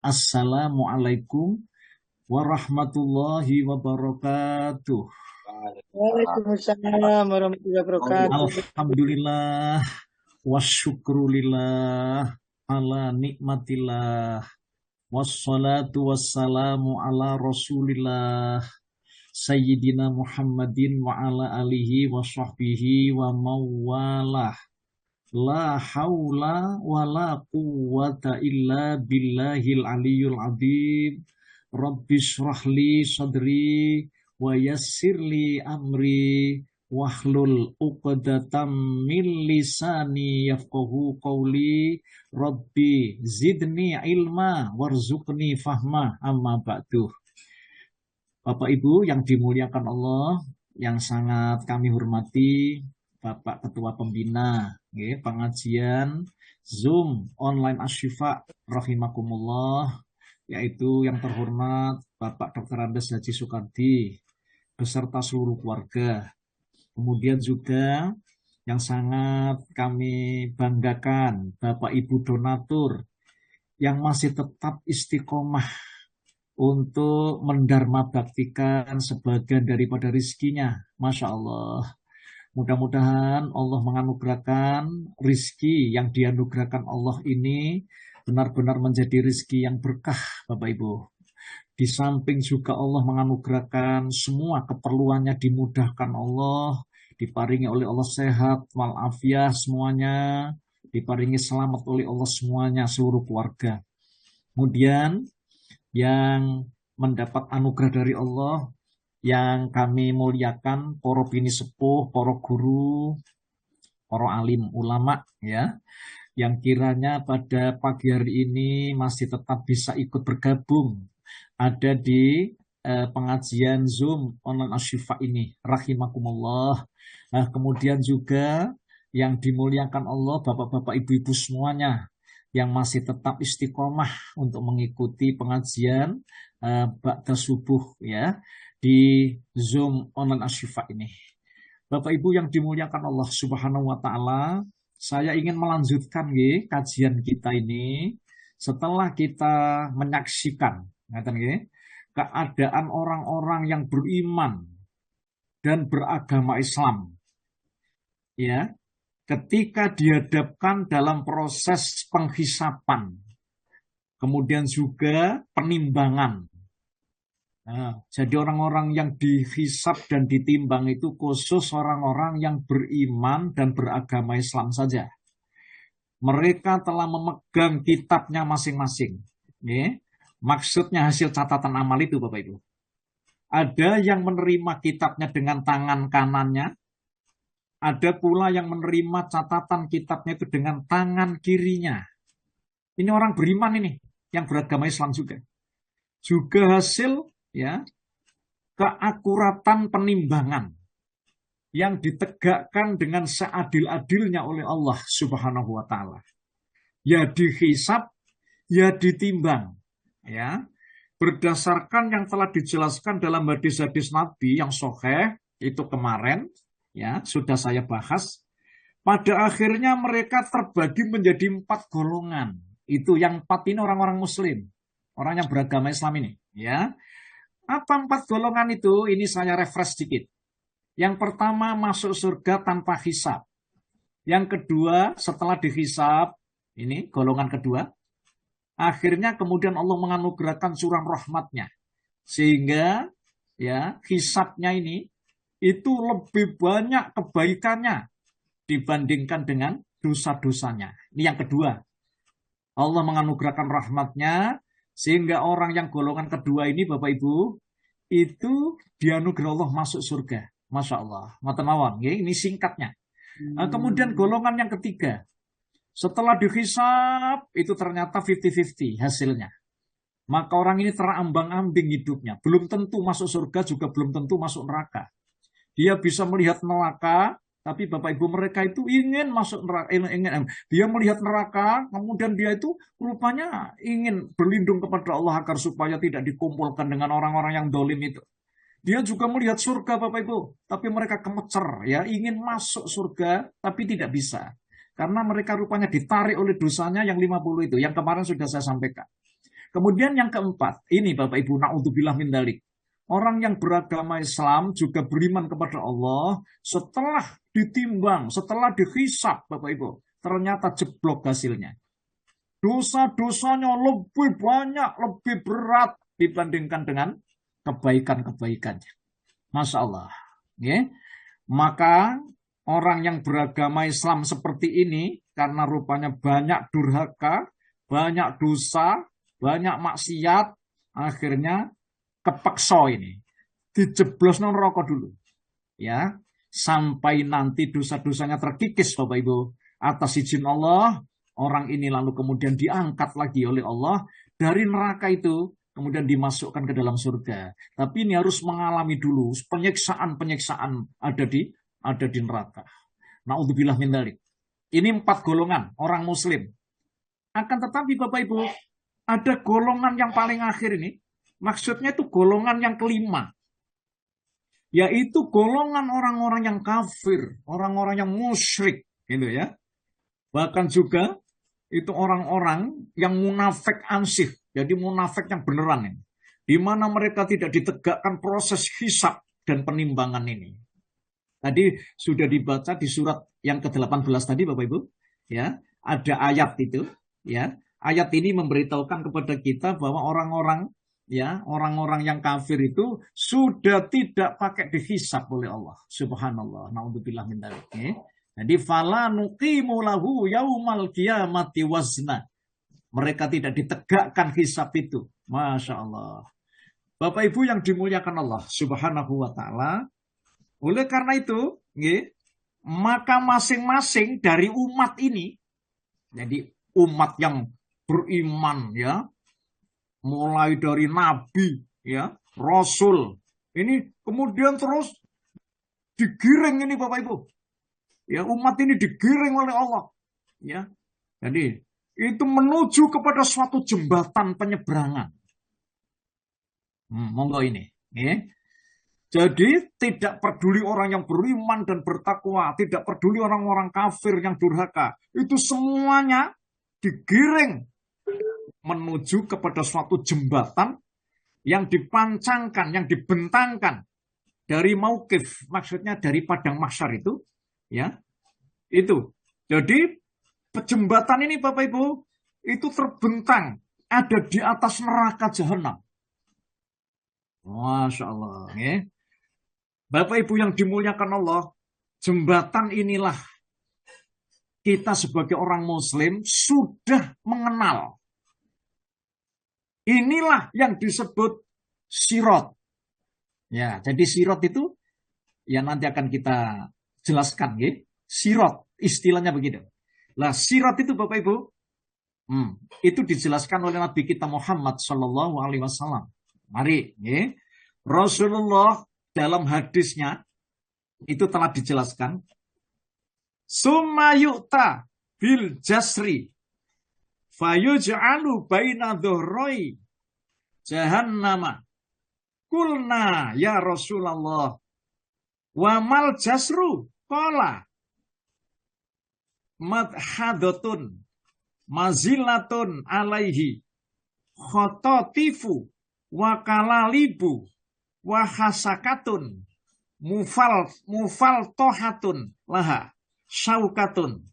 Assalamualaikum warahmatullahi wabarakatuh. Waalaikumsalam warahmatullahi wabarakatuh. Alhamdulillah wa syukrulillah ala nikmatillah wassalatu wassalamu ala rasulillah Sayyidina Muhammadin wa ala alihi wa sahbihi wa mawalah. La haula wa la quwwata illa billahil aliyul azim. Rabbi shrahli sadri wa yassirli amri wahlul uqdatam min lisani yafqahu qawli. Rabbi zidni ilma warzuqni fahma, amma ba'du. Bapak Ibu yang dimuliakan Allah, yang sangat kami hormati, Bapak Ketua Pembina pengajian Zoom online Asyifa rahimakumullah, yaitu yang terhormat Bapak Dr. Andes Haji Soekardi beserta seluruh keluarga. Kemudian juga yang sangat kami banggakan Bapak Ibu donatur yang masih tetap istiqomah untuk mendharma baktikan sebagian daripada rizkinya. Masya Allah. Mudah-mudahan Allah menganugerahkan rizki yang dianugerahkan Allah ini benar-benar menjadi rizki yang berkah, Bapak Ibu. Di samping juga Allah menganugerahkan semua keperluannya dimudahkan Allah, diparingi oleh Allah sehat, walafiat semuanya, diparingi selamat oleh Allah semuanya, seluruh keluarga. Kemudian yang mendapat anugerah dari Allah, yang kami muliakan, para bini sepuh, para guru, para alim ulama, ya, yang kiranya pada pagi hari ini masih tetap bisa ikut bergabung ada di pengajian Zoom online Asyifa ini, rahimakumullah. Nah, kemudian juga yang dimuliakan Allah, bapak-bapak, ibu-ibu semuanya yang masih tetap istiqomah untuk mengikuti pengajian ba'da subuh ya di Zoom online Asyifa ini. Bapak Ibu yang dimuliakan Allah Subhanahu wa taala, saya ingin melanjutkan kajian kita ini setelah kita menyaksikan keadaan orang-orang yang beriman dan beragama Islam ya, ketika dihadapkan dalam proses penghisapan, kemudian juga penimbangan. Nah, jadi orang-orang yang dihisap dan ditimbang itu khusus orang-orang yang beriman dan beragama Islam saja. Mereka telah memegang kitabnya masing-masing. Ya. Maksudnya hasil catatan amal itu, Bapak Ibu. Ada yang menerima kitabnya dengan tangan kanannya, ada pula yang menerima catatan kitabnya itu dengan tangan kirinya. Ini orang beriman ini, yang beragama Islam juga. Juga hasil ya keakuratan penimbangan yang ditegakkan dengan seadil-adilnya oleh Allah Subhanahu wa taala. Ya dihisab, ya ditimbang. Ya, berdasarkan yang telah dijelaskan dalam hadis-hadis Nabi yang sahih itu kemarin ya sudah saya bahas. Pada akhirnya mereka terbagi menjadi 4 golongan. Itu yang 4 ini orang-orang Muslim, orang yang beragama Islam ini. Ya, apa 4 golongan itu? Ini saya refresh sedikit. Yang pertama masuk surga tanpa hisab. Yang kedua setelah dihisab, ini golongan kedua. Akhirnya kemudian Allah menganugerahkan curang rahmatnya. Sehingga ya hisabnya ini itu lebih banyak kebaikannya dibandingkan dengan dosa-dosanya. Ini yang kedua. Allah menganugerahkan rahmatnya sehingga orang yang golongan kedua ini Bapak Ibu itu dianugerah Allah masuk surga. Masya Allah. Maten ya, ini singkatnya. Nah, kemudian golongan yang ketiga. Setelah dihisab itu ternyata 50-50 hasilnya. Maka orang ini terambang-ambing hidupnya. Belum tentu masuk surga, juga belum tentu masuk neraka. Dia bisa melihat neraka, tapi Bapak Ibu mereka itu ingin masuk neraka, dia melihat neraka, kemudian dia itu rupanya ingin berlindung kepada Allah agar supaya tidak dikumpulkan dengan orang-orang yang dolim itu. Dia juga melihat surga Bapak Ibu, tapi mereka kemecer ya, ingin masuk surga tapi tidak bisa. Karena mereka rupanya ditarik oleh dosanya yang 50 itu, yang kemarin sudah saya sampaikan. Kemudian yang keempat, ini Bapak Ibu, na'udzubillah min dzalik. Orang yang beragama Islam juga beriman kepada Allah, setelah ditimbang, setelah dihisab, Bapak Ibu, ternyata jeblok hasilnya. Dosa-dosanya lebih banyak, lebih berat dibandingkan dengan kebaikan-kebaikannya. Masya Allah. Ya. Maka orang yang beragama Islam seperti ini, karena rupanya banyak durhaka, banyak dosa, banyak maksiat, akhirnya kepeksa ini. Dijeblos neraka dulu. Ya, sampai nanti dosa-dosanya terkikis Bapak Ibu. Atas izin Allah, orang ini lalu kemudian diangkat lagi oleh Allah dari neraka itu, kemudian dimasukkan ke dalam surga. Tapi ini harus mengalami dulu penyiksaan-penyiksaan ada di neraka. Na'udzubillah min dzalik. Ini 4 golongan orang muslim. Akan tetapi Bapak Ibu, ada golongan yang paling akhir ini, maksudnya itu golongan yang kelima, yaitu golongan orang-orang yang kafir, orang-orang yang musyrik, gitu ya. Bahkan juga itu orang-orang yang munafik ansih, jadi munafik yang beneran ini, di mana mereka tidak ditegakkan proses hisab dan penimbangan ini. Tadi sudah dibaca di surat yang ke-18 tadi Bapak Ibu, ya, ada ayat itu, ya. Ayat ini memberitahukan kepada kita bahwa orang-orang yang kafir itu sudah tidak pakai dihisab oleh Allah. Subhanallah. Na'udzubillah min dzalik. Jadi fala nuqimu lahu yaumal qiyamati wazna. Mereka tidak ditegakkan hisab itu. Masya Allah. Bapak Ibu yang dimuliakan Allah Subhanahu wa taala, oleh karena itu, maka masing-masing dari umat ini, jadi umat yang beriman, ya, mulai dari nabi, ya, rasul, ini kemudian terus digiring ini Bapak Ibu, ya, umat ini digiring oleh Allah, ya, jadi itu menuju kepada suatu jembatan penyeberangan. Monggo ini, ya. Jadi tidak peduli orang yang beriman dan bertakwa, tidak peduli orang-orang kafir yang durhaka, itu semuanya digiring menuju kepada suatu jembatan yang dipancangkan, yang dibentangkan dari mauqif, maksudnya dari padang mahsyar itu, ya, itu. Jadi jembatan ini Bapak Ibu itu terbentang ada di atas neraka jahanam. Masya Allah, ya. Bapak Ibu yang dimuliakan Allah, jembatan inilah kita sebagai orang muslim sudah mengenal. Inilah yang disebut sirot. Ya, jadi sirot itu ya nanti akan kita jelaskan, ya. Sirot istilahnya begitu. Lah sirot itu Bapak Ibu, itu dijelaskan oleh Nabi kita Muhammad Shallallahu Alaihi Wasallam. Mari, ya. Rasulullah dalam hadisnya itu telah dijelaskan. Summa yu'ta bil jasri fayuj'alu baina dhuhrai jahannama. Kulna ya Rasulullah wa mal jasru qala madhadatun mazilatun alaihi khotatifu wa kalalibu wa hasakatun mufal tohatun laha syaukatun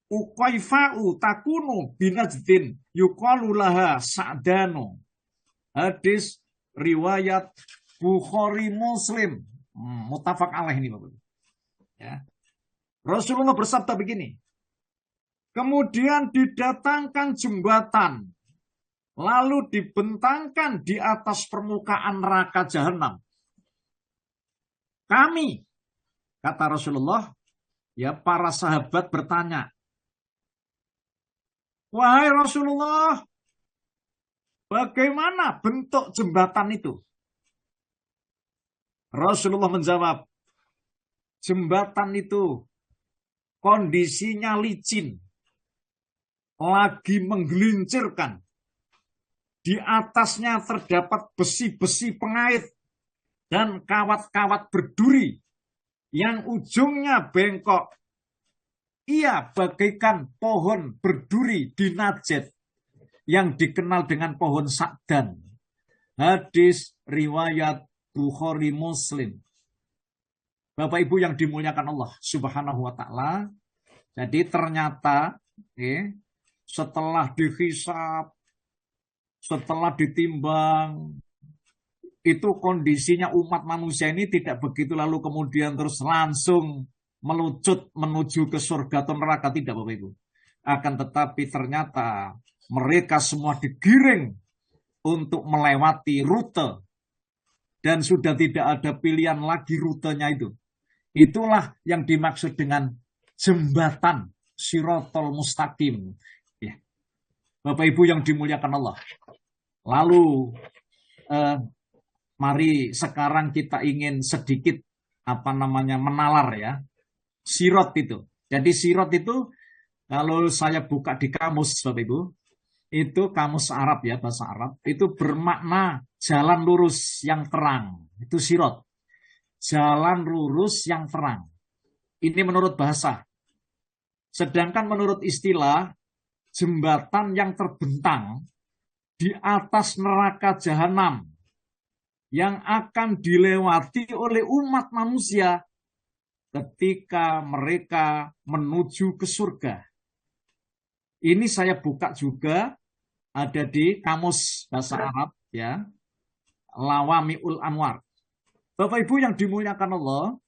uqaifa'u takunu binajdin yuqalu laha sa'danu. Hadis riwayat Bukhari Muslim, muttafaq alaih ini Bapak. Ya. Rasulullah bersabda begini, kemudian didatangkan jembatan lalu dibentangkan di atas permukaan neraka jahanam. Kami, kata Rasulullah, ya, para sahabat bertanya, wahai Rasulullah, bagaimana bentuk jembatan itu? Rasulullah menjawab, jembatan itu kondisinya licin, lagi menggelincirkan. Di atasnya terdapat besi-besi pengait dan kawat-kawat berduri yang ujungnya bengkok. Ia bagaikan pohon berduri di Najd yang dikenal dengan pohon sakdan. Hadis riwayat Bukhari Muslim. Bapak Ibu yang dimuliakan Allah Subhanahu wa taala. Jadi ternyata setelah dihisab, setelah ditimbang, itu kondisinya umat manusia ini tidak begitu lalu kemudian terus langsung melucut menuju ke surga atau neraka, tidak Bapak Ibu. Akan tetapi ternyata mereka semua digiring untuk melewati rute dan sudah tidak ada pilihan lagi rutenya itu. Itulah yang dimaksud dengan jembatan Shiratal Mustaqim. Ya. Bapak Ibu yang dimuliakan Allah. Lalu mari sekarang kita ingin sedikit menalar ya. Sirat itu. Jadi sirat itu kalau saya buka di kamus Bapak Ibu, itu kamus Arab ya, bahasa Arab, itu bermakna jalan lurus yang terang. Itu sirat. Jalan lurus yang terang. Ini menurut bahasa. Sedangkan menurut istilah, jembatan yang terbentang di atas neraka jahanam yang akan dilewati oleh umat manusia ketika mereka menuju ke surga. Ini saya buka juga, ada di kamus bahasa Arab ya, Lawami'ul Anwar. Bapak Ibu yang dimuliakan Allah,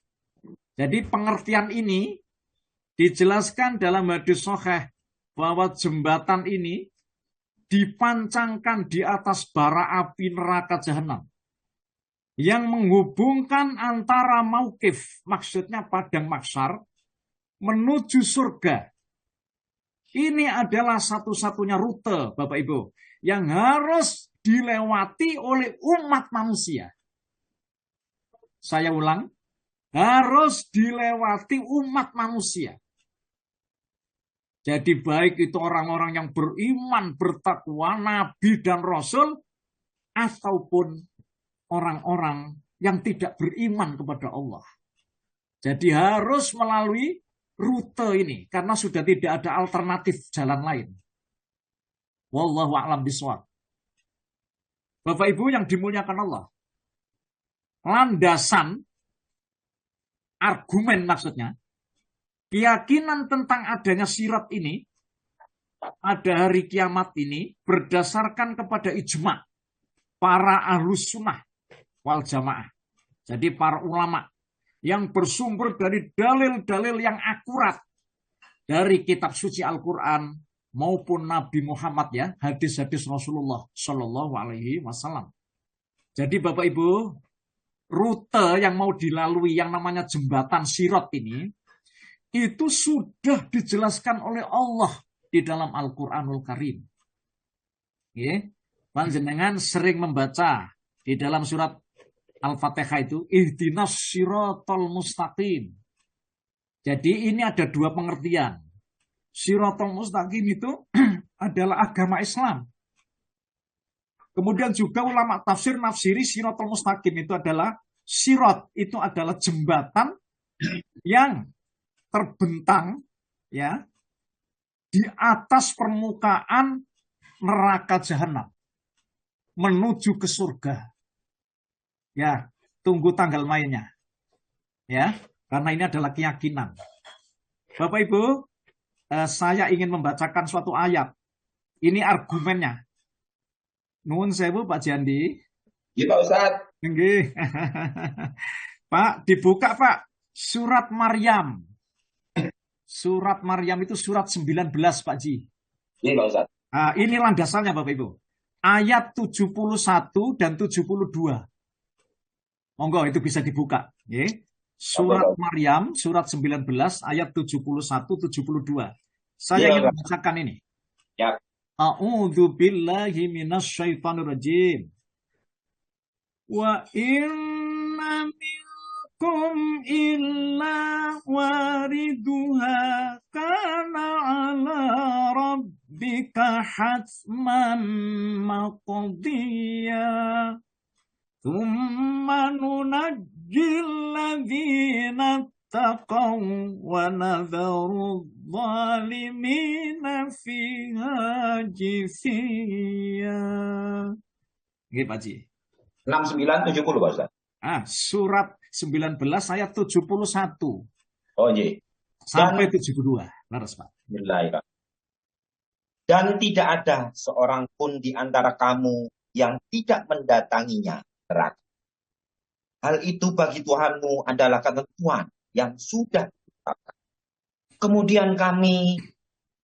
jadi pengertian ini dijelaskan dalam hadis sahih bahwa jembatan ini dipancangkan di atas bara api neraka jahanam yang menghubungkan antara mauqif, maksudnya padang mahsyar, menuju surga. Ini adalah satu-satunya rute, Bapak Ibu, yang harus dilewati oleh umat manusia. Saya ulang, harus dilewati umat manusia. Jadi baik itu orang-orang yang beriman, bertakwa, nabi dan rasul, ataupun orang-orang yang tidak beriman kepada Allah. Jadi harus melalui rute ini, karena sudah tidak ada alternatif jalan lain. Wallahu a'lam bishawab. Bapak Ibu yang dimuliakan Allah, landasan, argumen maksudnya, keyakinan tentang adanya sirat ini, ada hari kiamat ini, berdasarkan kepada ijma' para ahlus sunnah wal jamaah. Jadi para ulama yang bersumber dari dalil-dalil yang akurat dari kitab suci Al-Quran maupun Nabi Muhammad ya, hadis-hadis Rasulullah Shallallahu Alaihi Wasallam. Jadi Bapak Ibu, rute yang mau dilalui yang namanya jembatan sirat ini, itu sudah dijelaskan oleh Allah di dalam Al-Quranul Karim. Panjenengan sering membaca di dalam surat Al-Fatihah itu, ihdinas siratal mustaqim. Jadi ini ada dua pengertian. Siratal mustaqim itu adalah agama Islam. Kemudian juga ulama tafsir nafsiri siratal mustaqim itu adalah sirat, itu adalah jembatan yang terbentang ya di atas permukaan neraka jahanam menuju ke surga. Ya, tunggu tanggal mainnya. Ya, karena ini adalah keyakinan. Bapak Ibu, saya ingin membacakan suatu ayat. Ini argumennya. Nuwun sewu Pak Jandi. Iya Pak Ustadz. Nggih. Pak, dibuka Pak. Surat Maryam. Surat Maryam itu surat 19 Pak Ji. Iya Pak Ustadz. Ini landasannya Bapak Ibu. Ayat 71 dan 72. Monggo itu bisa dibuka. Surat Maryam, surat 19, ayat 71-72. Saya ingin membacakan ini. Ya. A'udzu billahi minasyaitonir rajim. Wa inna minkum illa wariduha kana ala rabbika hatman maqdiya. ثم ننجي الذين اتقوا ونذر الظالمين فيها جثيا. Nggih, Pak Ji. 6970 Pak Ustaz. Surat 19 ayat 71 Oh iya. sampai 72. Laras, Pak. Bismillahirrahmanirrahim. Dan tidak ada seorang pun di antara kamu yang tidak mendatanginya neraka. Hal itu bagi Tuhanmu adalah ketentuan yang sudah ditetapkan. Kemudian kami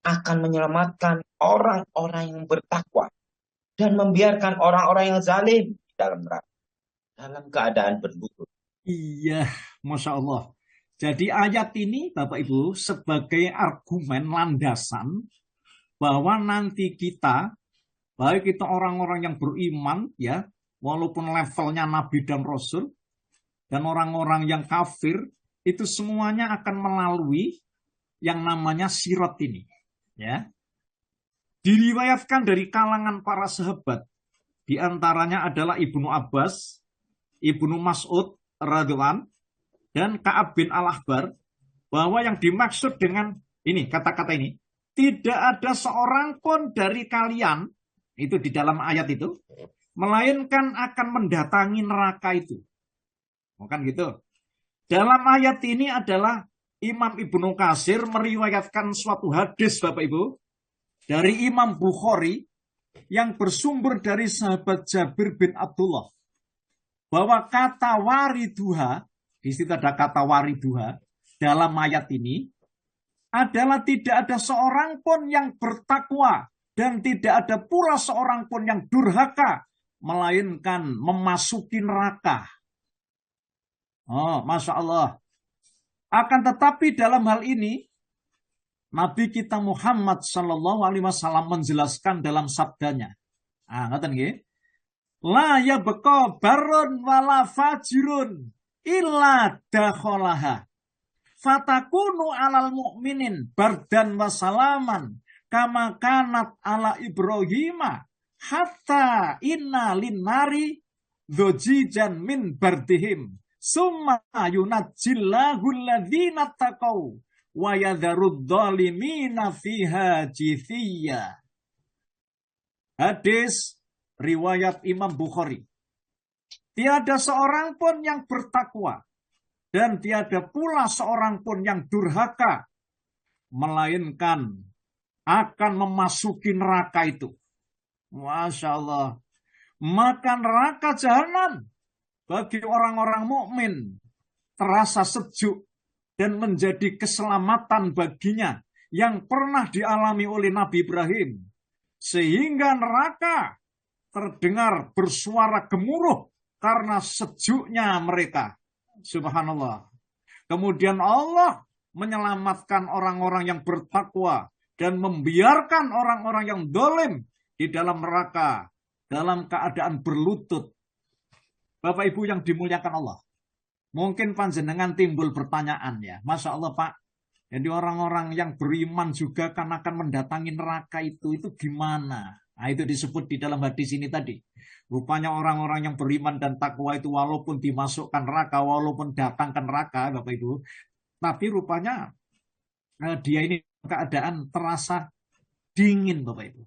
akan menyelamatkan orang-orang yang bertakwa dan membiarkan orang-orang yang zalim di dalam neraka dalam keadaan berlutut. Iya, Masya Allah. Jadi ayat ini Bapak Ibu sebagai argumen landasan bahwa nanti kita, baik kita orang-orang yang beriman ya, walaupun levelnya Nabi dan Rasul, dan orang-orang yang kafir, itu semuanya akan melalui yang namanya sirat ini. Ya. Diriwayatkan dari kalangan para sahabat, di antaranya adalah Ibnu Abbas, Ibnu Mas'ud radhiyallahu dan Ka'ab bin Al-Ahbar, bahwa yang dimaksud dengan ini kata-kata ini, tidak ada seorang pun dari kalian, itu di dalam ayat itu, melainkan akan mendatangi neraka itu. Bukan gitu. Dalam ayat ini adalah Imam Ibnu Katsir meriwayatkan suatu hadis Bapak Ibu dari Imam Bukhari yang bersumber dari sahabat Jabir bin Abdullah bahwa kata wariduha, di situ ada kata wariduha dalam ayat ini adalah tidak ada seorang pun yang bertakwa dan tidak ada pula seorang pun yang durhaka melainkan memasuki neraka. Oh, Masya Allah. Akan tetapi dalam hal ini, Nabi kita Muhammad SAW menjelaskan dalam sabdanya. Ngeten nggih. La yabqa barun wala fajirun illa dakholaha. Fatakunu alal mu'minin bardan wa salaman kama kanat ala Ibrahima hatta inna linnari dhojijan min bardihim. Summa yunajjillahu alladhina taqaw wa yadharud dhalimina fiha jithiyya. Hadis riwayat Imam Bukhari. Tiada seorang pun yang bertakwa dan tiada pula seorang pun yang durhaka melainkan akan memasuki neraka itu. Masya Allah. Maka neraka jahanam bagi orang-orang mukmin terasa sejuk dan menjadi keselamatan baginya yang pernah dialami oleh Nabi Ibrahim. Sehingga neraka terdengar bersuara gemuruh karena sejuknya mereka. Subhanallah. Kemudian Allah menyelamatkan orang-orang yang bertakwa dan membiarkan orang-orang yang dolim di dalam neraka dalam keadaan berlutut. Bapak Ibu yang dimuliakan Allah, mungkin panjenengan timbul pertanyaan ya, Masya Allah Pak, jadi orang-orang yang beriman juga kan akan mendatangi neraka itu gimana? Nah itu disebut di dalam hadis ini tadi. Rupanya orang-orang yang beriman dan takwa itu walaupun dimasukkan neraka, walaupun datang ke neraka Bapak Ibu, tapi rupanya dia ini keadaan terasa dingin Bapak Ibu.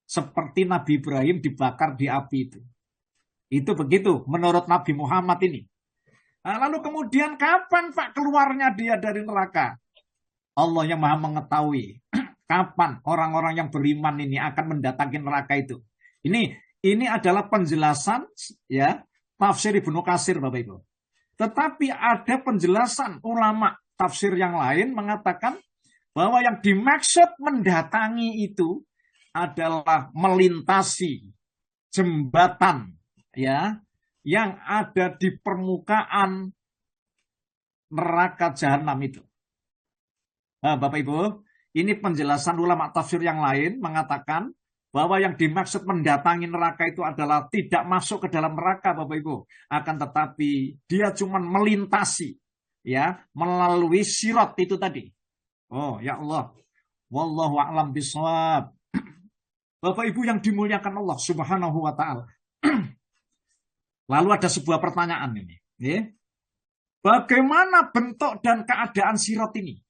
Seperti Nabi Ibrahim dibakar di api itu. Itu begitu menurut Nabi Muhammad ini. Nah, lalu kemudian kapan Pak keluarnya dia dari neraka? Allah yang Maha mengetahui kapan orang-orang yang beriman ini akan mendatangi neraka itu. Ini adalah penjelasan ya tafsir Ibnu Katsir Bapak Ibu. Tetapi ada penjelasan ulama tafsir yang lain mengatakan bahwa yang dimaksud mendatangi itu adalah melintasi jembatan ya yang ada di permukaan neraka jahanam itu. Nah, Bapak Ibu, ini penjelasan ulama tafsir yang lain mengatakan bahwa yang dimaksud mendatangi neraka itu adalah tidak masuk ke dalam neraka Bapak Ibu, akan tetapi dia cuma melintasi ya melalui sirat itu tadi. Oh ya Allah, wallahu a'lam bishawab. Bapak Ibu yang dimuliakan Allah Subhanahu wa taala. Lalu ada sebuah pertanyaan ini. Ya. Bagaimana bentuk dan keadaan sirat ini?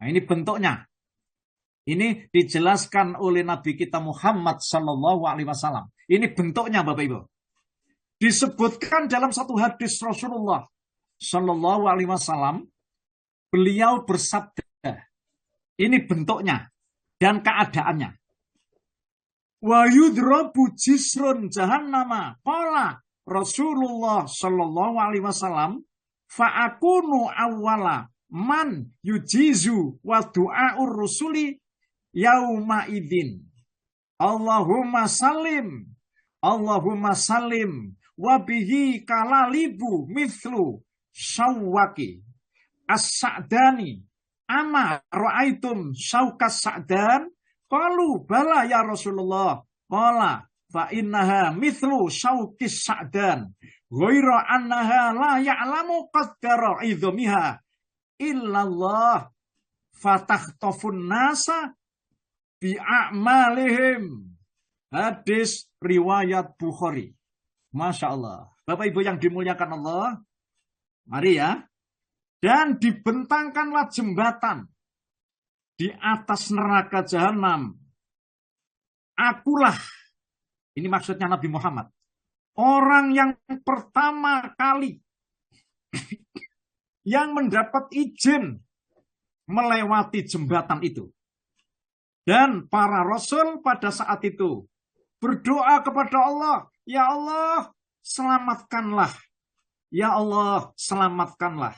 Nah, ini bentuknya. Ini dijelaskan oleh Nabi kita Muhammad Sallallahu Alaihi Wasallam. Ini bentuknya, Bapak Ibu. Disebutkan dalam satu hadis Rasulullah Sallallahu Alaihi Wasallam, beliau bersabda, ini bentuknya dan keadaannya. Wa yudrabu jisrun jahannama. Qala Rasulullah Sallallahu Alaihi Wasallam, fa'akunu awwala man yujizu wa du'aur rusuli yauma idin. Allahumma salim. Allahumma salim. Wabihi kalalibu mithlu syawwaki. As-sa'dani. Ama ra'aitum syawkas sa'dan. Qalu bala ya Rasulullah. Qala fa innaha mithlu syawkis sa'dan. Ghaira annaha la ya'lamu qaddara idhamiha illallah fatahtafun nasa bi'a'malihim. Hadis riwayat Bukhari. Masya Allah. Bapak Ibu yang dimuliakan Allah, mari ya. Dan dibentangkanlah jembatan di atas neraka jahanam. Akulah, ini maksudnya Nabi Muhammad, orang yang pertama kali yang mendapat izin melewati jembatan itu. Dan para rasul pada saat itu berdoa kepada Allah, ya Allah, selamatkanlah. Ya Allah, selamatkanlah.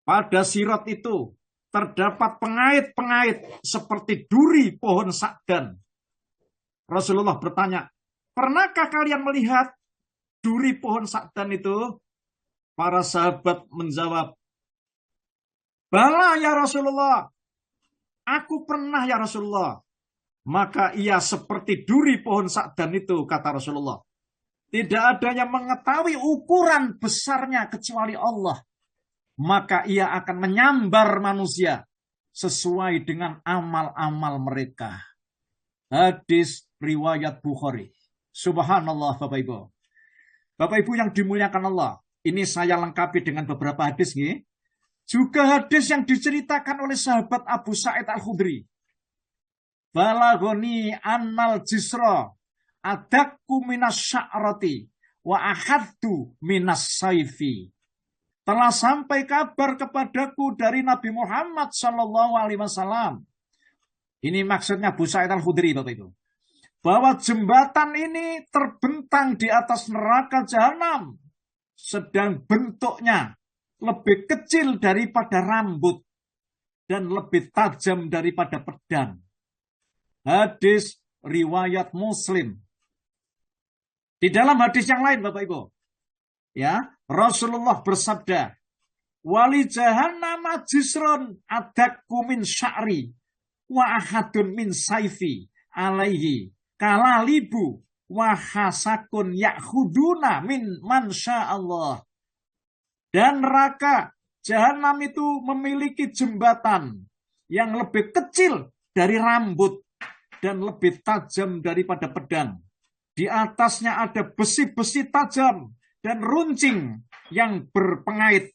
Pada sirat itu terdapat pengait-pengait seperti duri pohon sakdan. Rasulullah bertanya, pernahkah kalian melihat duri pohon sakdan itu? Para sahabat menjawab, bala ya Rasulullah, aku pernah ya Rasulullah. Maka ia seperti duri pohon sakdan itu, kata Rasulullah. Tidak ada yang mengetahui ukuran besarnya kecuali Allah. Maka ia akan menyambar manusia sesuai dengan amal-amal mereka. Hadis riwayat Bukhari. Subhanallah Bapak Ibu. Bapak Ibu yang dimuliakan Allah. Ini saya lengkapi dengan beberapa hadis. Nih. Juga hadis yang diceritakan oleh sahabat Abu Sa'id Al-Khudri. Balagoni annal jisra adakku minas sya'rati wa ahaddu minas saifi. Telah sampai kabar kepadaku dari Nabi Muhammad Sallallahu Alaihi Wasallam. Ini maksudnya Abu Sa'id Al-Khudri, Bapak Ibu. Bahwa jembatan ini terbentang di atas neraka jahanam. Sedang bentuknya lebih kecil daripada rambut. Dan lebih tajam daripada pedang. Hadis riwayat Muslim. Di dalam hadis yang lain, Bapak Ibu. Ya, Rasulullah bersabda, wali jahannama jisrun adakku min sya'ri wa ahadun min saifi alaihi kalalibu wa hasakun ya'khuduna min man sya'allah. Dan neraka jahanam itu memiliki jembatan yang lebih kecil dari rambut dan lebih tajam daripada pedang. Di atasnya ada besi-besi tajam dan runcing yang berpengait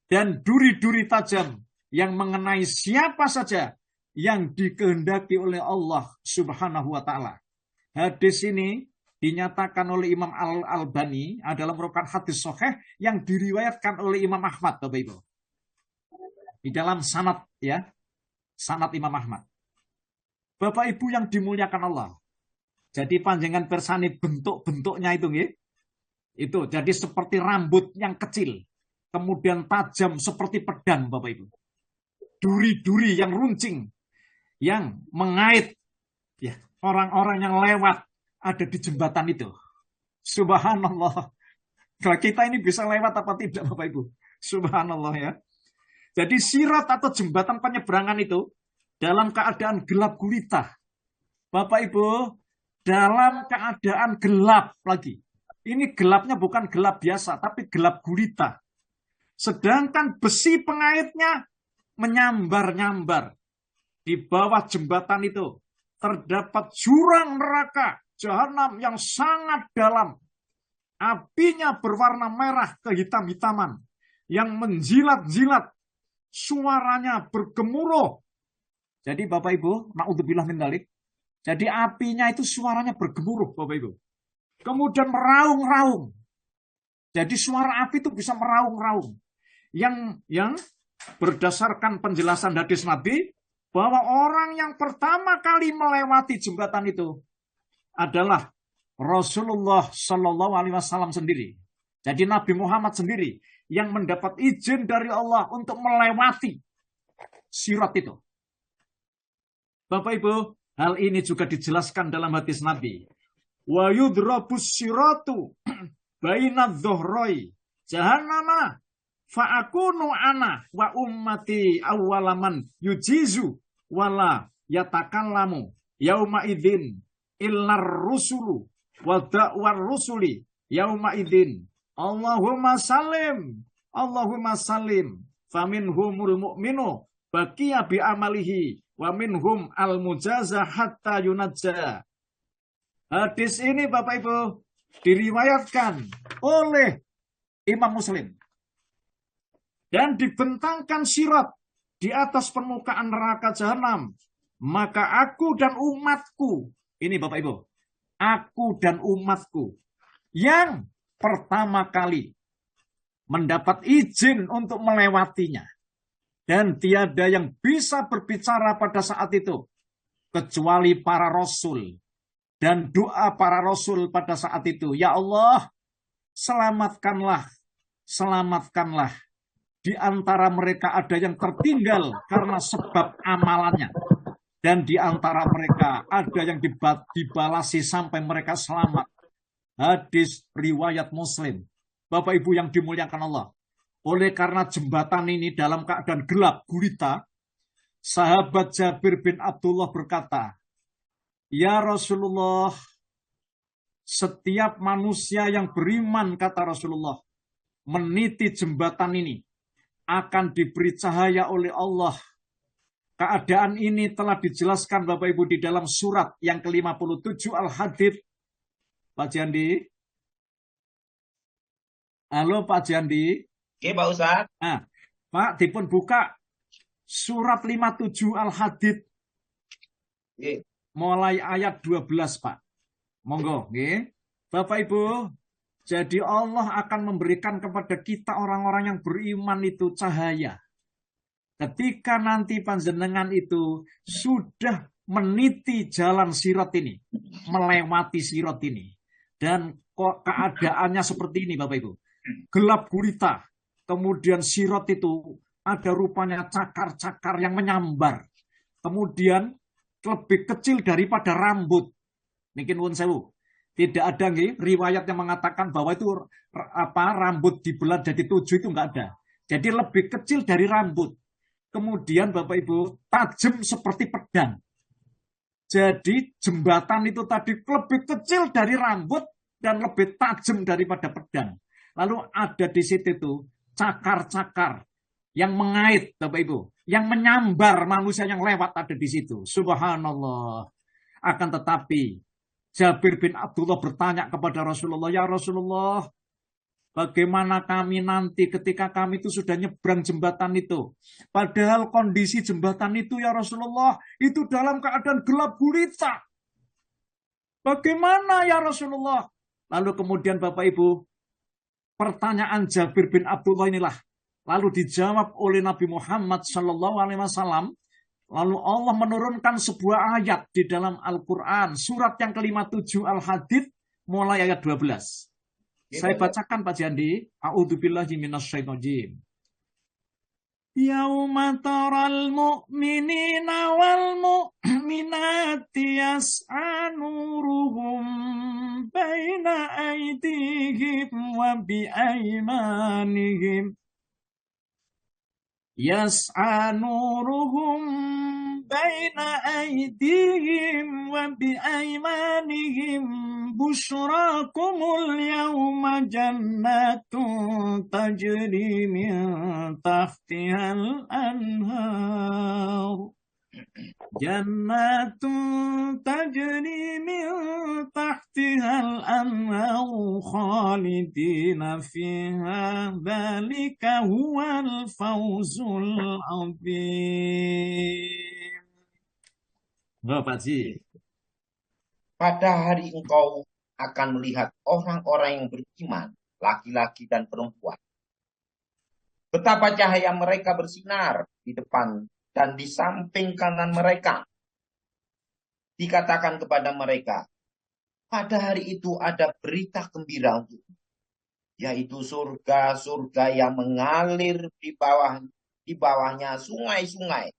dan duri-duri tajam yang mengenai siapa saja yang dikehendaki oleh Allah Subhanahu wa taala. Hadis ini dinyatakan oleh Imam Al-Albani adalah merupakan hadis sahih yang diriwayatkan oleh Imam Ahmad, Bapak Ibu. Di dalam sanad ya, sanad Imam Ahmad. Bapak Ibu yang dimuliakan Allah. Jadi panjangan persani bentuk-bentuknya itu nggih. Itu jadi seperti rambut yang kecil, kemudian tajam seperti pedang, Bapak Ibu. Duri-duri yang runcing, yang mengait ya, orang-orang yang lewat ada di jembatan itu. Subhanallah. Kalau kita ini bisa lewat apa tidak, Bapak Ibu? Subhanallah ya. Jadi sirat atau jembatan penyeberangan itu dalam keadaan gelap gulita. Bapak Ibu, dalam keadaan gelap lagi. Ini gelapnya bukan gelap biasa, tapi gelap gulita. Sedangkan besi pengaitnya menyambar-nyambar. Di bawah jembatan itu terdapat jurang neraka jahanam yang sangat dalam. Apinya berwarna merah kehitam-hitaman. yang menjilat-jilat, suaranya bergemuruh. Jadi Bapak Ibu, naudzubillah min dzalik. Jadi apinya itu suaranya bergemuruh, Bapak Ibu. Kemudian meraung-raung. Jadi suara api itu bisa meraung-raung. Yang berdasarkan penjelasan hadis Nabi, bahwa orang yang pertama kali melewati jembatan itu adalah Rasulullah Shallallahu Alaihi Wasallam sendiri. Jadi Nabi Muhammad sendiri yang mendapat izin dari Allah untuk melewati sirat itu. Bapak Ibu, hal ini juga dijelaskan dalam hadis Nabi. Wa yudrabus siratu baina dhuhroi jahannama fa'akunu ana wa ummati awwalaman yujizu wala yatakallamu yauma idzin illar rusulu wa da'war rusuli yauma idzin Allahumma salim faminhumul mu'minu baqiya bi amalihi wa minhum al-mujaza hatta yunajja. Hadis ini Bapak Ibu diriwayatkan oleh Imam Muslim dan dibentangkan sirat di atas permukaan neraka jahanam, maka aku dan umatku, ini Bapak Ibu, aku dan umatku yang pertama kali mendapat izin untuk melewatinya. Dan tiada yang bisa berbicara pada saat itu kecuali para rasul. Dan doa para rasul pada saat itu, ya Allah, selamatkanlah di antara mereka ada yang tertinggal karena sebab amalannya. Dan di antara mereka ada yang dibalasi sampai mereka selamat. Hadis riwayat Muslim. Bapak Ibu yang dimuliakan Allah. Oleh karena jembatan ini dalam keadaan gelap gulita, sahabat Jabir bin Abdullah berkata, ya Rasulullah, setiap manusia yang beriman, kata Rasulullah, meniti jembatan ini akan diberi cahaya oleh Allah. Keadaan ini telah dijelaskan Bapak Ibu di dalam surat yang ke-57 Al-Hadid. Pak Jandi? Halo Pak Jandi? Oke, Pak Ustaz. Nah, Pak, dipun buka surat 57 Al-Hadid. Oke. Mulai ayat 12, Pak. Monggo, nggih. Bapak Ibu, jadi Allah akan memberikan kepada kita orang-orang yang beriman itu cahaya. Ketika nanti panjenengan itu sudah meniti jalan sirat ini, melewati sirat ini. Dan kok keadaannya seperti ini, Bapak Ibu. Gelap gulita. Kemudian sirat itu ada rupanya cakar-cakar yang menyambar. Kemudian lebih kecil daripada rambut. Mungkin wun sewu. Tidak ada nih riwayat yang mengatakan bahwa itu rambut dibelah jadi 7 itu enggak ada. Jadi lebih kecil dari rambut. Kemudian Bapak Ibu tajam seperti pedang. Jadi jembatan itu tadi lebih kecil dari rambut dan lebih tajam daripada pedang. Lalu ada di situ tuh cakar-cakar yang mengait, Bapak Ibu, yang menyambar manusia yang lewat ada di situ. Subhanallah. Akan tetapi Jabir bin Abdullah bertanya kepada Rasulullah, ya Rasulullah, bagaimana kami nanti ketika kami itu sudah nyebrang jembatan itu? Padahal kondisi jembatan itu ya Rasulullah, itu dalam keadaan gelap gulita. Bagaimana ya Rasulullah? Lalu kemudian Bapak Ibu, pertanyaan Jabir bin Abdullah inilah lalu dijawab oleh Nabi Muhammad SAW. Lalu Allah menurunkan sebuah ayat di dalam Al-Quran, surat yang ke-57 Al-Hadid, mulai ayat 12. Saya bacakan Pak Jandi. A'udzubillahi minasyaitonir rajim. Yauma taral mu'minina wal mu'minati yas'a nuruhum baina aydihim wa bi aymanihim. Yas'a nuruhum baina aydihim wa bi aymanihim busyrakumul yawma jannatun tajri min tahtihal anhar Jannatun tajri min tahtihal anharu khalidina fiha dzalika huwal fawzul azim. Oh, Pak Ji. Pada hari engkau akan melihat orang-orang yang beriman, laki-laki dan perempuan. Betapa cahaya mereka bersinar di depan dan di samping kanan mereka. Dikatakan kepada mereka, pada hari itu ada berita gembira untukmu, yaitu surga-surga yang mengalir di bawahnya sungai-sungai.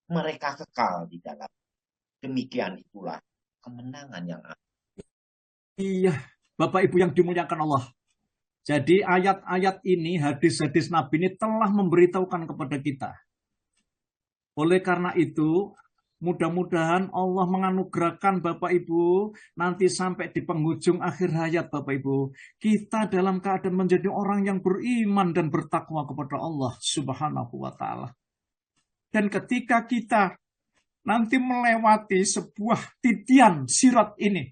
Mereka kekal di dalam. Demikian itulah kemenangan yang ada. Iya, Bapak Ibu yang dimuliakan Allah. Jadi ayat-ayat ini, hadis-hadis Nabi ini telah memberitahukan kepada kita. Oleh karena itu, mudah-mudahan Allah menganugerahkan Bapak Ibu nanti sampai di penghujung akhir hayat Bapak Ibu. Kita dalam keadaan menjadi orang yang beriman dan bertakwa kepada Allah Subhanahu wa Ta'ala. Dan ketika kita nanti melewati sebuah titian sirat ini,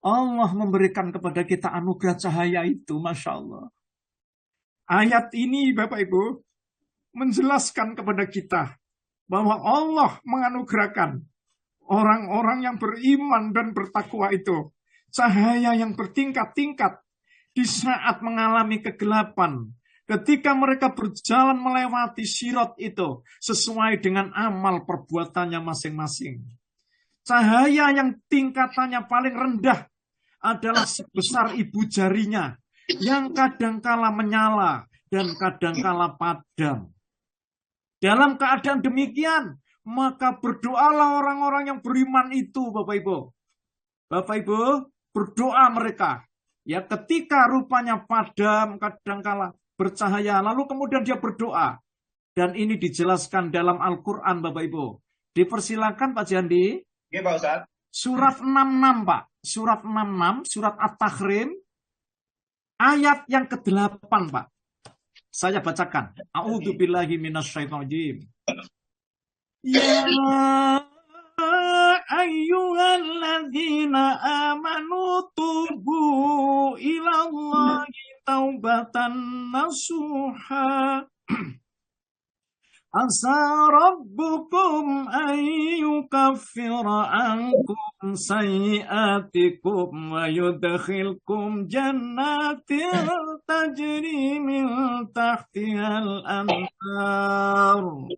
Allah memberikan kepada kita anugerah cahaya itu, Masya Allah. Ayat ini Bapak Ibu menjelaskan kepada kita bahwa Allah menganugerahkan orang-orang yang beriman dan bertakwa itu cahaya yang bertingkat-tingkat di saat mengalami kegelapan. Ketika mereka berjalan melewati sirat itu sesuai dengan amal perbuatannya masing-masing. Cahaya yang tingkatannya paling rendah adalah sebesar ibu jarinya yang kadangkala menyala dan kadangkala padam. Dalam keadaan demikian, maka berdoalah orang-orang yang beriman itu, Bapak Ibu. Bapak Ibu, berdoa mereka. Ya, ketika rupanya padam, kadangkala bercahaya, lalu kemudian dia berdoa. Dan ini dijelaskan dalam Al-Quran, Bapak Ibu. Dipersilakan Pak Jandi. Iya, Pak Ustadz. Surat 66, Pak. Surat 66, surat At-Tahrim, ayat yang ke-8, Pak. Saya bacakan. A'udzubillahi minasyaitonir. Ya ayyuhalladzina amanu tubu ilallahi taubatan nasuha. Asa rabbukum ayyukaffira ankum sayyiatikum wa yudkhilkum jannatin tajri min tahtihal anhar.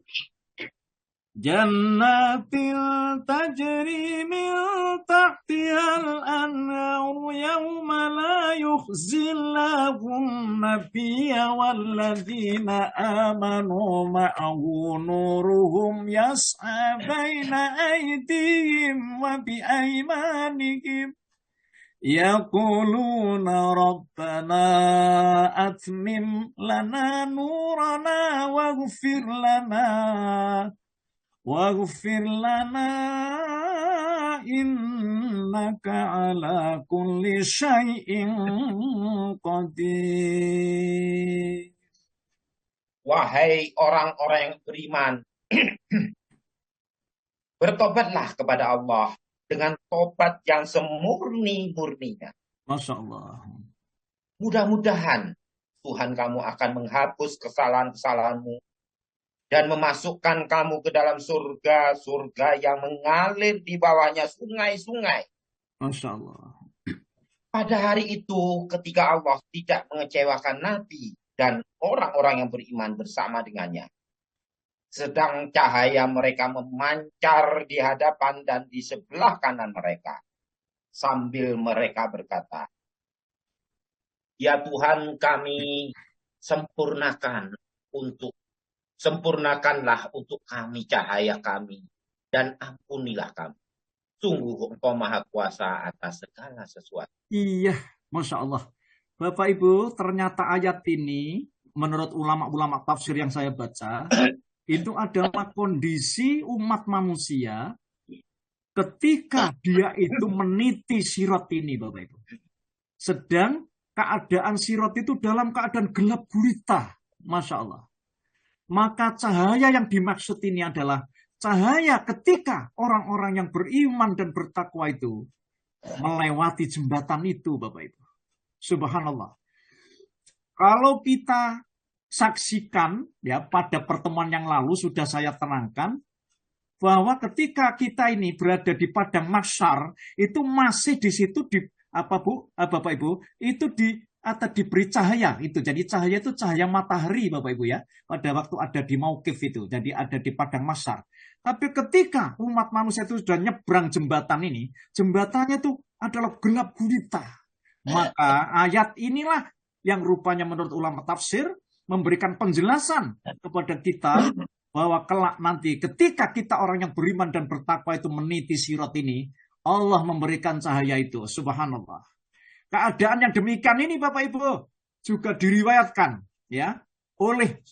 Jannatin tajri min tahtihal anhar yawma la yukhzillahum nabiyya walladzina amanu ma'ahu nuruhum yas'a baina aydihim wa biaymanihim yaquluna rabbana atmim lana nurana waghfir lana innaka ala kulli syai'in qadir. Wahai orang-orang yang beriman, bertobatlah kepada Allah dengan tobat yang semurni-murninya. Masya Allah. Mudah-mudahan Tuhan kamu akan menghapus kesalahan-kesalahanmu dan memasukkan kamu ke dalam surga-surga yang mengalir di bawahnya sungai-sungai. Masya Allah. Pada hari itu ketika Allah tidak mengecewakan Nabi dan orang-orang yang beriman bersama dengannya. Sedang cahaya mereka memancar di hadapan dan di sebelah kanan mereka. Sambil mereka berkata, ya Tuhan kami, sempurnakanlah untuk kami cahaya kami, dan ampunilah kami. Sungguh Engkau Maha Kuasa atas segala sesuatu. Iya, Masya Allah. Bapak Ibu, ternyata ayat ini, menurut ulama-ulama tafsir yang saya baca, itu adalah kondisi umat manusia ketika dia itu meniti sirat ini, Bapak Ibu. Sedang keadaan sirat itu dalam keadaan gelap gulita, Masya Allah. Maka cahaya yang dimaksud ini adalah cahaya ketika orang-orang yang beriman dan bertakwa itu melewati jembatan itu, Bapak Ibu. Subhanallah. Kalau kita saksikan ya pada pertemuan yang lalu sudah saya terangkan bahwa ketika kita ini berada di padang mahsyar itu masih di situ di apa Bu, Bapak Ibu, itu di atau diberi cahaya itu. Jadi cahaya itu cahaya matahari Bapak Ibu ya. Pada waktu ada di Mauqif itu. Jadi ada di padang mahsyar. Tapi ketika umat manusia itu sudah nyebrang jembatan ini, jembatannya itu adalah gelap gulita. Maka ayat inilah yang rupanya menurut ulama tafsir memberikan penjelasan kepada kita bahwa kelak nanti ketika kita orang yang beriman dan bertakwa itu meniti sirat ini, Allah memberikan cahaya itu. Subhanallah. Keadaan yang demikian ini Bapak Ibu juga diriwayatkan ya oleh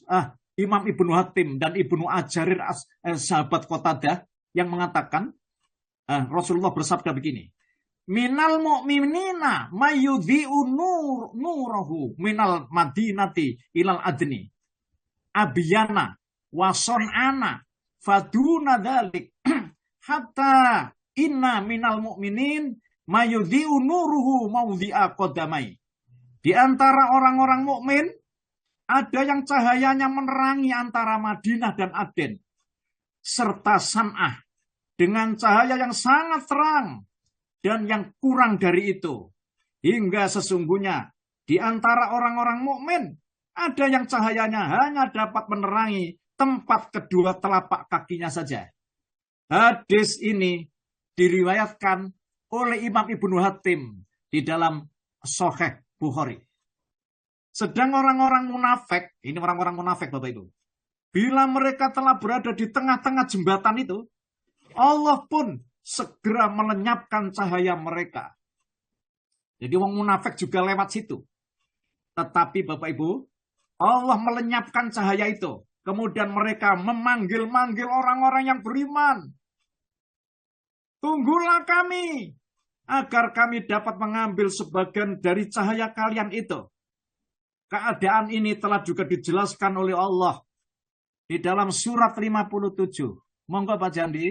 Imam Ibnu Hatim dan Ibnu Ajarir sahabat Qatadah yang mengatakan Rasulullah bersabda begini, minal mu'minina mayyudhi'u nurahu minal madinati ilal adni abiyana wason'ana faduna dhalik hatta inna minal mu'minin mayudhi'u nuruhu maudhi'a qadamai. Di antara orang-orang mukmin ada yang cahayanya menerangi antara Madinah dan Aden serta San'ah dengan cahaya yang sangat terang dan yang kurang dari itu. Hingga sesungguhnya di antara orang-orang mukmin ada yang cahayanya hanya dapat menerangi tempat kedua telapak kakinya saja. Hadis ini diriwayatkan oleh Imam Ibnu Hatim di dalam Sahih Bukhari. Sedang orang-orang munafik, ini orang-orang munafik Bapak Ibu, bila mereka telah berada di tengah-tengah jembatan itu, Allah pun segera melenyapkan cahaya mereka. Jadi orang munafik juga lewat situ. Tetapi Bapak Ibu, Allah melenyapkan cahaya itu. Kemudian mereka memanggil-manggil orang-orang yang beriman. Tunggulah kami, agar kami dapat mengambil sebagian dari cahaya kalian itu. Keadaan ini telah juga dijelaskan oleh Allah di dalam surat 57. Monggo Pak Jandi.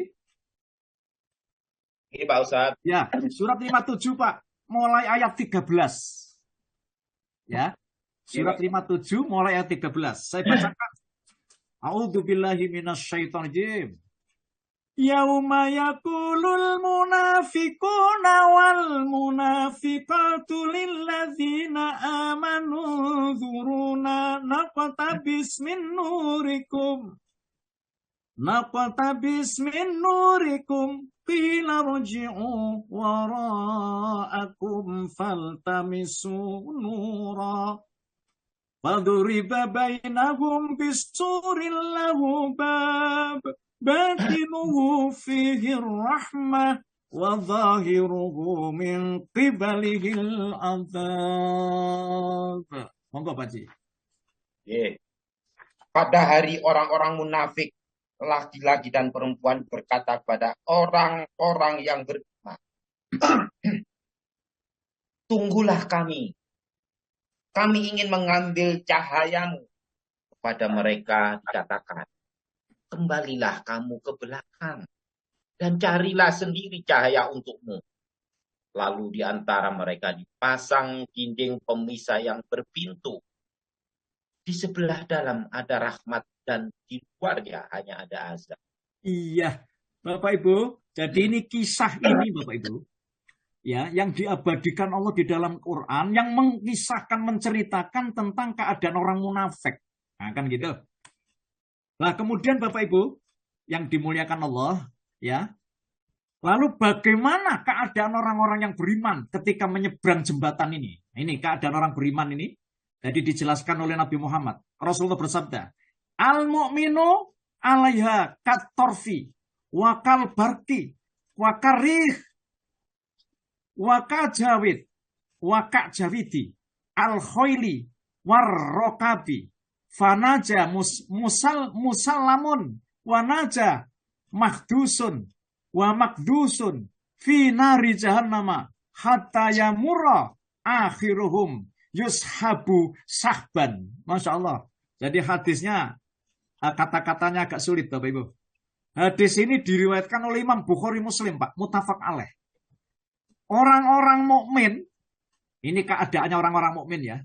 Ini Pak Ustadz. Ya, surat 57 Pak, mulai ayat 13. Ya, surat 57 mulai ayat 13. Saya bacakan. A'udzubillahi minasyaitonirrajim. Yauma yaqulul munafiquna wal munafiqatu lilladzina amanu dzuruna naqtabis min nurikum qila rji'u wara'akum faltamisu nura faduriba bainahum bisurin lahu bab batinuhu fihi rahmah wa zahiruhu min qibalihil adzab. Monggo Pak Ji. Pada hari orang-orang munafik, laki-laki dan perempuan berkata kepada orang-orang yang beriman, tunggulah kami ingin mengambil cahayamu. Kepada mereka dikatakan, kembalilah kamu ke belakang dan carilah sendiri cahaya untukmu. Lalu di antara mereka dipasang dinding pemisah yang berpintu. Di sebelah dalam ada rahmat dan di luarnya hanya ada azab. Iya, Bapak Ibu. Jadi ini kisah ini Bapak Ibu, ya, yang diabadikan Allah di dalam Quran, yang mengisahkan, menceritakan tentang keadaan orang munafik. Nah, kan gitu. Nah, kemudian Bapak Ibu yang dimuliakan Allah, ya. Lalu bagaimana keadaan orang-orang yang beriman ketika menyeberang jembatan ini? Ini keadaan orang beriman ini. Jadi dijelaskan oleh Nabi Muhammad. Rasulullah bersabda, al-mu'minu 'alaiha kat-torfi wa kal-barki wa karih wa kajawid wa kajawidi al-khoili war-rokabi fanaja musallamun wa naja mahdusun wa makdusun fi nari jahannama hatta yamurra akhiruhum yushabu sahban. Masya Allah. Jadi hadisnya kata-katanya agak sulit Bapak Ibu. Hadis ini diriwayatkan oleh Imam Bukhari Muslim, Pak, muttafaq alaih. Orang-orang mukmin, ini keadaannya orang-orang mukmin ya,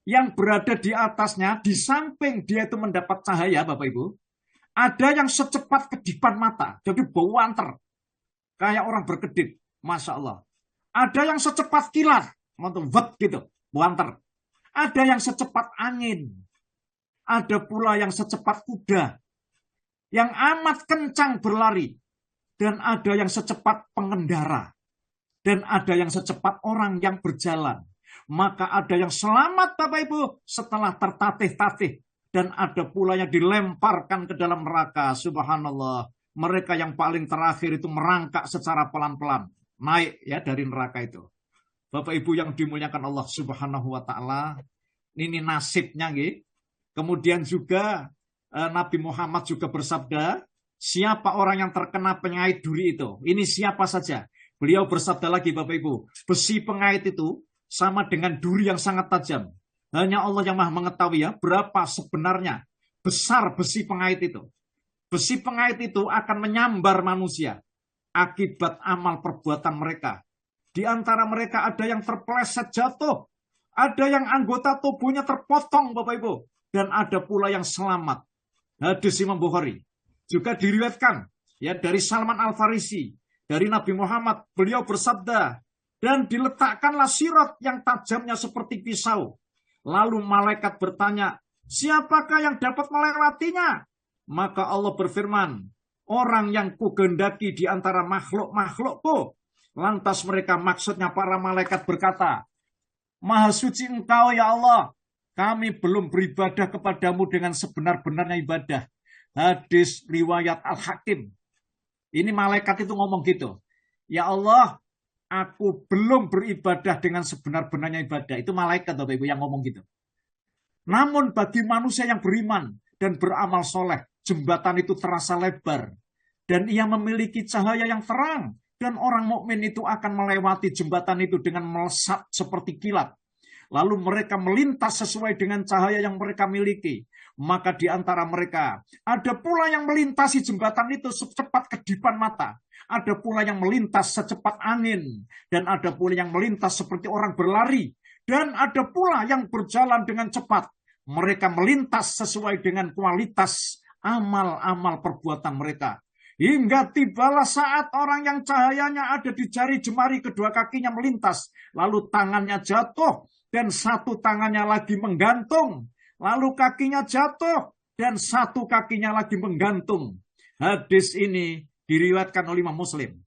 yang berada di atasnya, di samping dia itu mendapat cahaya, Bapak Ibu, ada yang secepat kedipan mata, jadi bau anter, kayak orang berkedip, Masya Allah. Ada yang secepat kilat, vet gitu, bau anter. Ada yang secepat angin, ada pula yang secepat kuda, yang amat kencang berlari, dan ada yang secepat pengendara, dan ada yang secepat orang yang berjalan. Maka ada yang selamat, Bapak Ibu, setelah tertatih-tatih, dan ada pula yang dilemparkan ke dalam neraka. Subhanallah. Mereka yang paling terakhir itu merangkak secara pelan-pelan, naik ya dari neraka itu. Bapak Ibu yang dimuliakan Allah Subhanahu wa taala, ini nasibnya nggih. Kemudian juga Nabi Muhammad juga bersabda, siapa orang yang terkena pengait duri itu? Ini siapa saja? Beliau bersabda lagi, Bapak Ibu, besi pengait itu sama dengan duri yang sangat tajam. Hanya Allah yang Maha mengetahui ya berapa sebenarnya besar besi pengait itu. Besi pengait itu akan menyambar manusia akibat amal perbuatan mereka. Di antara mereka ada yang terpeleset jatuh, ada yang anggota tubuhnya terpotong, Bapak Ibu, dan ada pula yang selamat. Hadis Imam Bukhari juga diriwayatkan ya dari Salman Al-Farisi, dari Nabi Muhammad, beliau bersabda, dan diletakkanlah sirat yang tajamnya seperti pisau. Lalu malaikat bertanya, siapakah yang dapat melewatinya? Maka Allah berfirman, orang yang kugendaki di antara makhluk-makhlukku. Lantas mereka, maksudnya para malaikat berkata, Maha suci Engkau ya Allah, kami belum beribadah kepadamu dengan sebenar-benarnya ibadah. Hadis riwayat Al-Hakim. Ini malaikat itu ngomong gitu. Ya Allah, aku belum beribadah dengan sebenar-benarnya ibadah. Itu malaikat, Bapak Ibu, yang ngomong gitu. Namun bagi manusia yang beriman dan beramal soleh, jembatan itu terasa lebar. Dan ia memiliki cahaya yang terang. Dan orang mukmin itu akan melewati jembatan itu dengan melesat seperti kilat. Lalu mereka melintas sesuai dengan cahaya yang mereka miliki. Maka di antara mereka ada pula yang melintasi jembatan itu secepat kedipan mata. Ada pula yang melintas secepat angin. Dan ada pula yang melintas seperti orang berlari. Dan ada pula yang berjalan dengan cepat. Mereka melintas sesuai dengan kualitas amal-amal perbuatan mereka. Hingga tibalah saat orang yang cahayanya ada di jari jemari kedua kakinya melintas. Lalu tangannya jatuh dan satu tangannya lagi menggantung. Lalu kakinya jatuh dan satu kakinya lagi menggantung. Hadis ini diriwayatkan oleh Imam Muslim.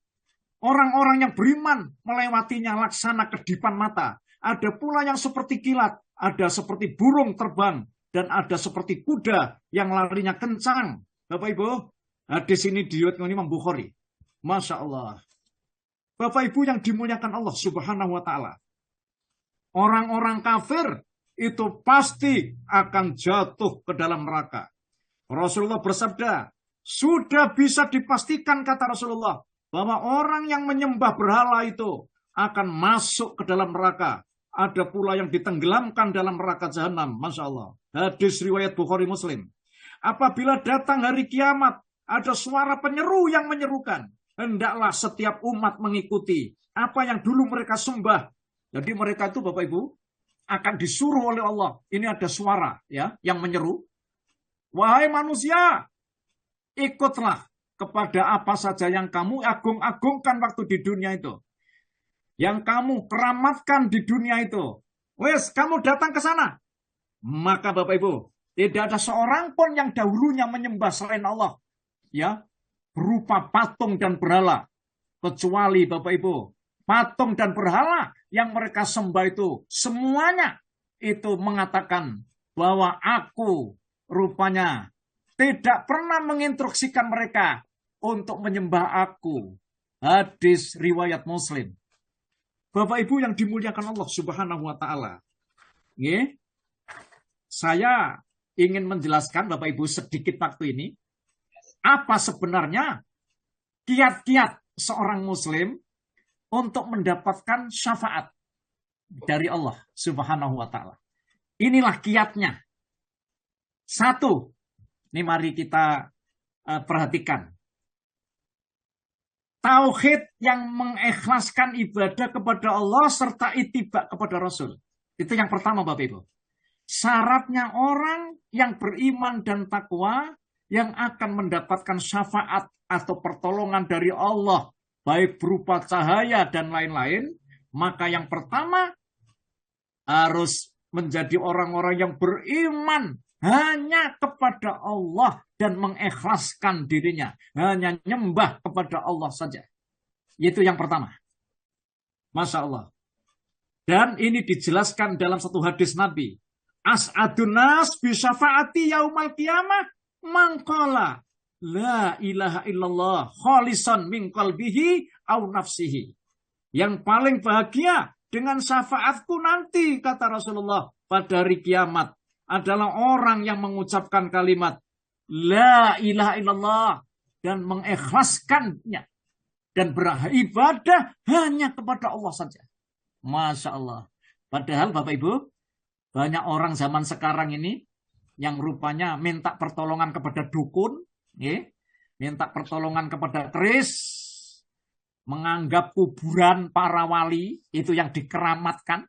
Orang-orang yang beriman melewatinya laksana kedipan mata. Ada pula yang seperti kilat, ada seperti burung terbang, dan ada seperti kuda yang larinya kencang. Bapak Ibu, hadis ini diriwayatkan oleh Imam Bukhari. Masya Allah. Bapak Ibu yang dimuliakan Allah Subhanahu wa taala. Orang-orang kafir itu pasti akan jatuh ke dalam neraka. Rasulullah bersabda, sudah bisa dipastikan, kata Rasulullah, bahwa orang yang menyembah berhala itu akan masuk ke dalam neraka. Ada pula yang ditenggelamkan dalam neraka jahanam. Masya Allah. Hadis riwayat Bukhari Muslim. Apabila datang hari kiamat, ada suara penyeru yang menyerukan. Hendaklah setiap umat mengikuti apa yang dulu mereka sembah. Jadi mereka itu, Bapak Ibu, akan disuruh oleh Allah. Ini ada suara ya yang menyeru. Wahai manusia, ikutlah kepada apa saja yang kamu agung-agungkan waktu di dunia itu. Yang kamu keramatkan di dunia itu. Wes, kamu datang ke sana. Maka Bapak Ibu, tidak ada seorang pun yang dahulunya menyembah selain Allah. Ya, berupa patung dan berhala. Kecuali Bapak Ibu, patung dan berhala yang mereka sembah itu semuanya itu mengatakan bahwa aku rupanya tidak pernah menginstruksikan mereka untuk menyembah aku. Hadis riwayat Muslim. Bapak Ibu yang dimuliakan Allah Subhanahu wa taala. Saya ingin menjelaskan Bapak Ibu sedikit waktu ini apa sebenarnya kiat-kiat seorang muslim untuk mendapatkan syafaat dari Allah Subhanahu wa taala. Inilah kiatnya. Satu, ini mari kita perhatikan. tauhid yang mengikhlaskan ibadah kepada Allah serta ittiba kepada Rasul. Itu yang pertama Bapak Ibu. Syaratnya orang yang beriman dan takwa yang akan mendapatkan syafaat atau pertolongan dari Allah, baik berupa cahaya dan lain-lain, maka yang pertama harus menjadi orang-orang yang beriman hanya kepada Allah dan mengikhlaskan dirinya, hanya nyembah kepada Allah saja. Itu yang pertama. Masya Allah. Dan ini dijelaskan dalam satu hadis Nabi. As'adun nas bisyafaati yaumal qiyamah mangqala la ilaha illallah khalisan min qalbihi au nafsihi. Yang paling bahagia dengan syafaatku nanti, kata Rasulullah, pada hari kiamat adalah orang yang mengucapkan kalimat la ilaha illallah dan mengikhlaskannya dan beribadah hanya kepada Allah saja. Masya Allah. Padahal Bapak Ibu, banyak orang zaman sekarang ini yang rupanya minta pertolongan kepada dukun, minta pertolongan kepada keris, menganggap kuburan para wali itu yang dikeramatkan,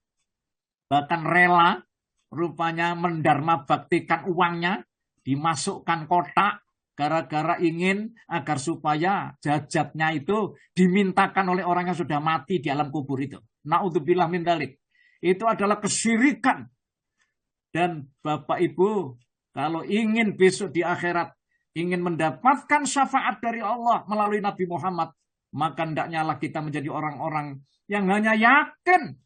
bahkan rela rupanya mendarma baktikan uangnya, dimasukkan kotak, gara-gara ingin agar supaya jajatnya itu dimintakan oleh orang yang sudah mati di alam kubur itu. Na'udzubillah min dzalik. Itu adalah kesyirikan. Dan Bapak Ibu, kalau ingin besok di akhirat, ingin mendapatkan syafaat dari Allah melalui Nabi Muhammad, maka hendaknya lah kita menjadi orang-orang yang hanya yakin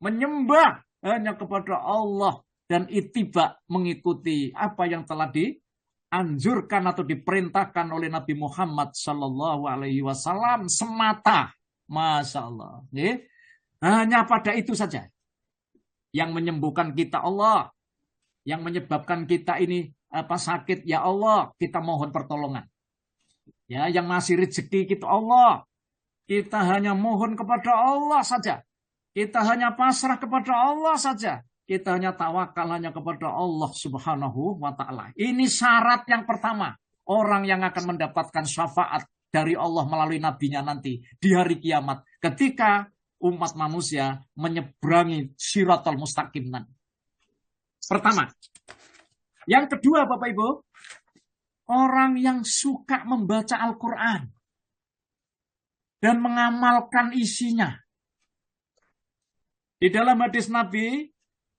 menyembah hanya kepada Allah dan ittiba mengikuti apa yang telah dianjurkan atau diperintahkan oleh Nabi Muhammad Sallallahu Alaihi Wasallam semata. Masya Allah. Hanya pada itu saja. Yang menyembuhkan kita Allah, yang menyebabkan kita ini sakit ya Allah, kita mohon pertolongan. Ya, yang ngasih rezeki kita Allah, kita hanya mohon kepada Allah saja. Kita hanya pasrah kepada Allah saja. Kita hanya tawakal hanya kepada Allah Subhanahu wa Ta'ala. Ini syarat yang pertama. Orang yang akan mendapatkan syafaat dari Allah melalui nabinya nanti di hari kiamat. Ketika umat manusia menyeberangi Shiratal Mustaqim nanti. Pertama. Yang kedua Bapak Ibu, orang yang suka membaca Al-Quran dan mengamalkan isinya. Di dalam hadis Nabi,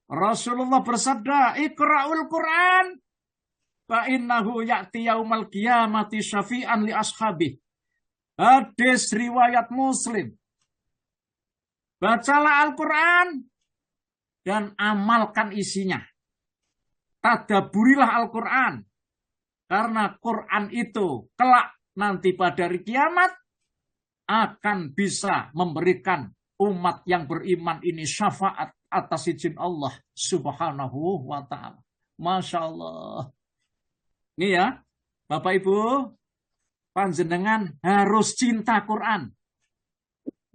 Rasulullah bersabda, Iqra'ul Quran, fa innahu ya'ti yaumal qiyamati syafi'an li ashabih. Hadis riwayat Muslim. Bacalah Al-Quran dan amalkan isinya. Tadaburilah Al-Quran. Karena Quran itu kelak nanti pada hari kiamat akan bisa memberikan umat yang beriman ini syafaat atas izin Allah Subhanahu wa Ta'ala. Masya Allah. Ini ya, Bapak Ibu, panjenengan harus cinta Quran.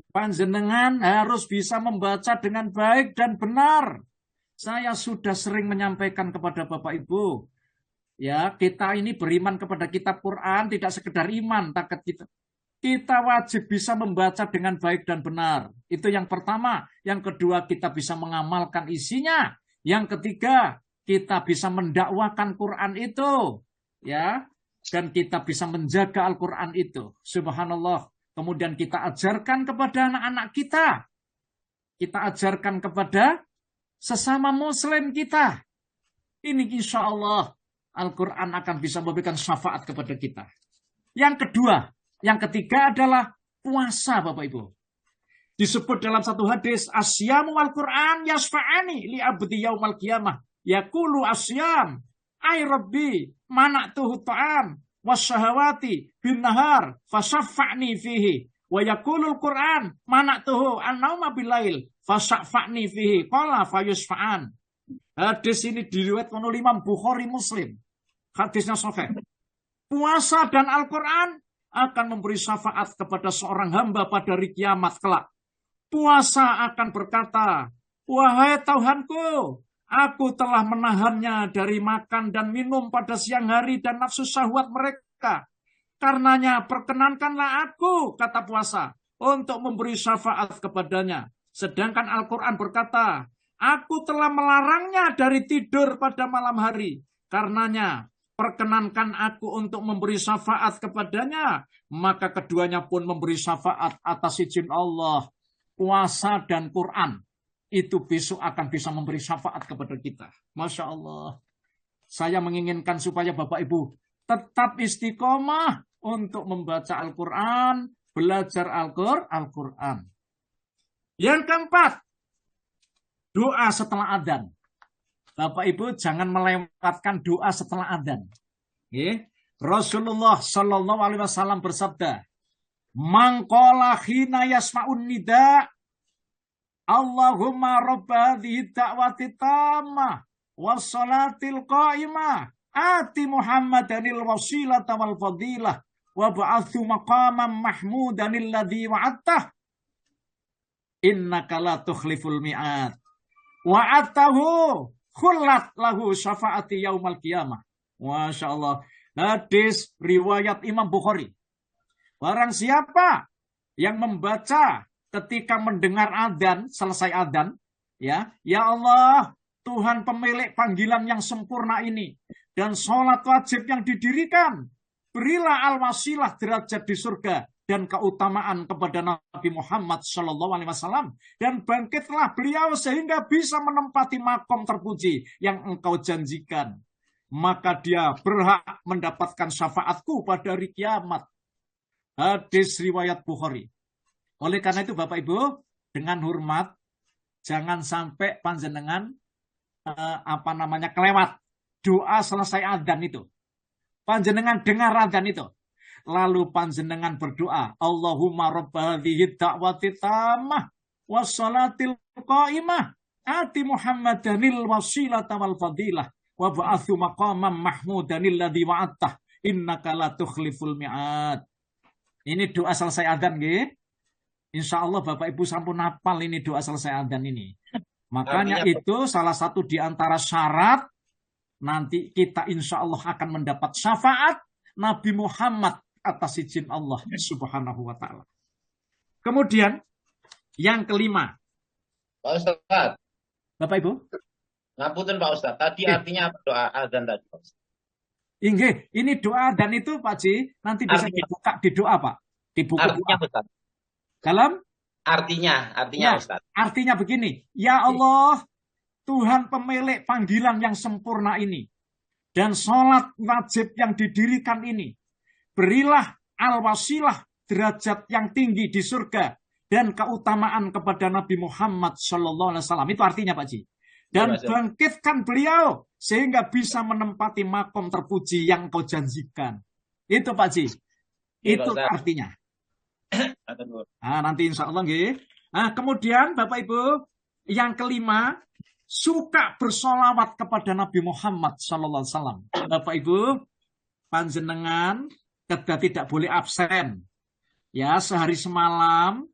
Panjenengan harus bisa membaca dengan baik dan benar. Saya sudah sering menyampaikan kepada Bapak Ibu, ya, kita ini beriman kepada kitab Quran tidak sekedar iman, takat kita. Kita wajib bisa membaca dengan baik dan benar. Itu yang pertama. Yang kedua, kita bisa mengamalkan isinya. Yang ketiga, kita bisa mendakwakan Quran itu. Ya, dan kita bisa menjaga Al-Quran itu. Subhanallah. Kemudian kita ajarkan kepada anak-anak kita. Kita ajarkan kepada sesama muslim kita. Ini insya Allah Al-Quran akan bisa memberikan syafaat kepada kita. Yang kedua, yang ketiga adalah puasa Bapak Ibu. Disebut dalam satu hadis, asyamu wal-Quran yasfa'ani li abdi yaumal qiyamah. Yaqulu asyam, ay rabbi, mana'tuhu ta'am, wasyahawati bin nahar, fasyafa'ni fihi. Wa yaqulul Quran, mana'tuhu an-nauma bilail, fasyafa'ni fihi. Qala fayusfa'an. Hadis ini diriwayatkan oleh Imam Bukhari Muslim. Hadisnya sahih. Puasa dan Al-Quran akan memberi syafaat kepada seorang hamba pada hari kiamat kelak. Puasa akan berkata, wahai Tuhanku, aku telah menahannya dari makan dan minum pada siang hari dan nafsu syahwat mereka. Karenanya perkenankanlah aku, kata puasa, untuk memberi syafaat kepadanya. Sedangkan Al-Quran berkata, aku telah melarangnya dari tidur pada malam hari. Karenanya perkenankan aku untuk memberi syafaat kepadanya. Maka keduanya pun memberi syafaat atas izin Allah. Puasa dan Quran itu besok akan bisa memberi syafaat kepada kita. Masya Allah. Saya menginginkan supaya Bapak Ibu tetap istiqomah untuk membaca Al-Quran, belajar Al-Quran. Yang keempat, doa setelah adzan. Bapak Ibu jangan melewatkan doa setelah adzan. Rasulullah Shallallahu Alaihi Wasallam bersabda, "Man qala hina yasma'un nida, Allahumma robba hadhihi da'wati tammah wassalatil qa'imah, ati Muhammadanil wasilata wal fadilah, wa ba'athu maqaman mahmudanil ladzi wa'attah, innaka la tukhliful mi'ad, wa'atahu khullat lahu syafaati yaumal qiyamah." Masya Allah. Hadis riwayat Imam Bukhari. Barang siapa yang membaca ketika mendengar adzan, selesai adzan, ya Allah, Tuhan pemilik panggilan yang sempurna ini, dan sholat wajib yang didirikan, berilah al-wasilah derajat di surga dan keutamaan kepada Nabi Muhammad SAW, dan bangkitlah beliau sehingga bisa menempati makom terpuji yang engkau janjikan. Maka dia berhak mendapatkan syafaatku pada hari kiamat. Hadis riwayat Bukhari. Oleh karena itu Bapak Ibu, dengan hormat, jangan sampai panjenengan kelewat doa selesai adzan itu. Panjenengan dengar adzan itu. Lalu panjenengan berdoa, Allahumma robba hadhihi da'wati tammah wassalatil qa'imah, ati Muhammadanil wasilata wal fadilah, wa ba'athu maqaman mahmudanil ladzi wa'attah, innaka la tukhliful mi'ad. Ini doa selesai adzan nggih. Insya Allah Bapak Ibu sampun hafal ini doa selesai adzan ini. Makanya itu salah satu di antara syarat nanti kita insya Allah akan mendapat syafaat Nabi Muhammad atas izin Allah Subhanahu wa ta'ala. Kemudian yang kelima. Pak Ustadz. Bapak Ibu. Ngapunten Pak Ustadz. Tadi artinya apa doa adzan tadi Pak Ustadz? Inggih, ini doa dan itu Pak Ji nanti bisa dibuka di doa Pak. Dibuka artinya doa. Ustadz. Dalam? Artinya Ya, Ustadz. artinya begini. Ya Allah, Tuhan pemilik panggilan yang sempurna ini, dan sholat wajib yang didirikan ini, berilah al-wasilah derajat yang tinggi di surga dan keutamaan kepada Nabi Muhammad SAW. Itu artinya Pak Ji. Dan bangkitkan beliau sehingga bisa menempati makom terpuji yang kau janjikan. Itu Pak Ji. Itu artinya. Nah, nanti insya Allah nggih. Nah, kemudian Bapak Ibu, yang kelima, suka bersolawat kepada Nabi Muhammad SAW. Bapak Ibu, panjenengan tidak boleh absen. Ya, sehari semalam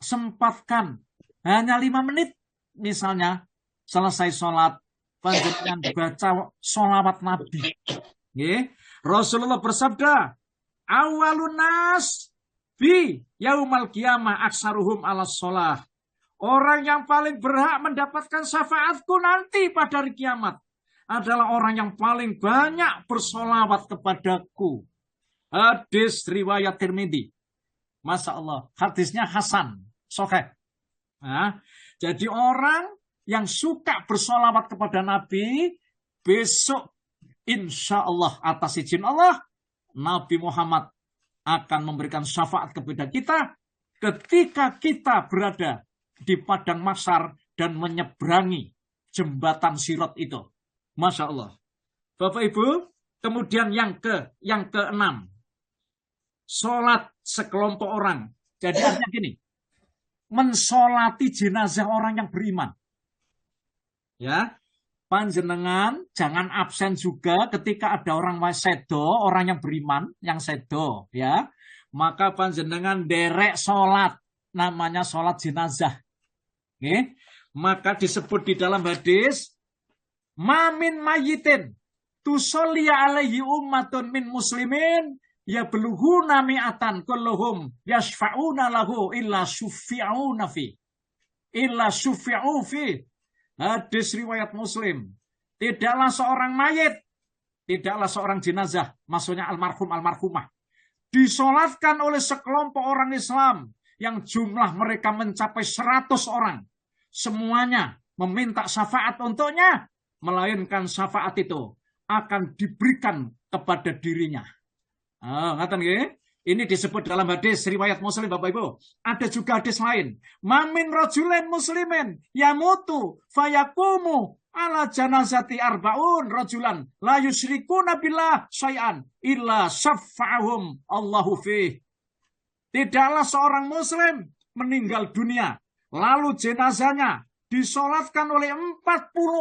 sempatkan hanya 5 menit misalnya selesai sholat panjenengan baca sholawat Nabi. Rasulullah bersabda, awalun nas fi yaumal qiyamah aksaruhum ala sholah. Orang yang paling berhak mendapatkan syafaatku nanti pada hari kiamat adalah orang yang paling banyak bersolawat kepadaku. Hadis riwayat Tirmidzi. Masya Allah, hadisnya Hasan, sahih. Nah, jadi orang yang suka bersolawat kepada Nabi, besok insya Allah atas izin Allah, Nabi Muhammad akan memberikan syafaat kepada kita ketika kita berada di padang mahsyar dan menyeberangi jembatan Sirat itu. Masya Allah. Bapak Ibu, kemudian yang keenam, sholat sekelompok orang. Jadi artinya gini, mensolati jenazah orang yang beriman. Ya, panjenengan jangan absen juga ketika ada orang sedo, orang yang beriman, yang sedo, ya. Maka panjenengan derek sholat, namanya sholat jenazah. Oke? Maka disebut di dalam hadis, mamin mayitin tusolliya alaihi ummatun min muslimin ya belughuna mi'atan kulluhum yashfa'una lahu illa syufi'una fi. Illa syufi'u fi. Hadis riwayat Muslim. Tidaklah seorang mayit, tidaklah seorang jenazah, maksudnya almarhum almarhumah, disolatkan oleh sekelompok orang Islam yang jumlah mereka mencapai 100 orang. Semuanya meminta syafaat untuknya, melainkan syafaat itu akan diberikan kepada dirinya. Ngaten nggih? Ini disebut dalam hadis riwayat Muslim, Bapak Ibu. Ada juga hadis lain. Mamin rajulin muslimin yamutu fayakumu ala janazati arbaun rajulan la yusyrikuna billah syai'an illa syafa'ahum Allahu fih. Tidaklah seorang muslim meninggal dunia lalu jenazahnya disolatkan oleh 40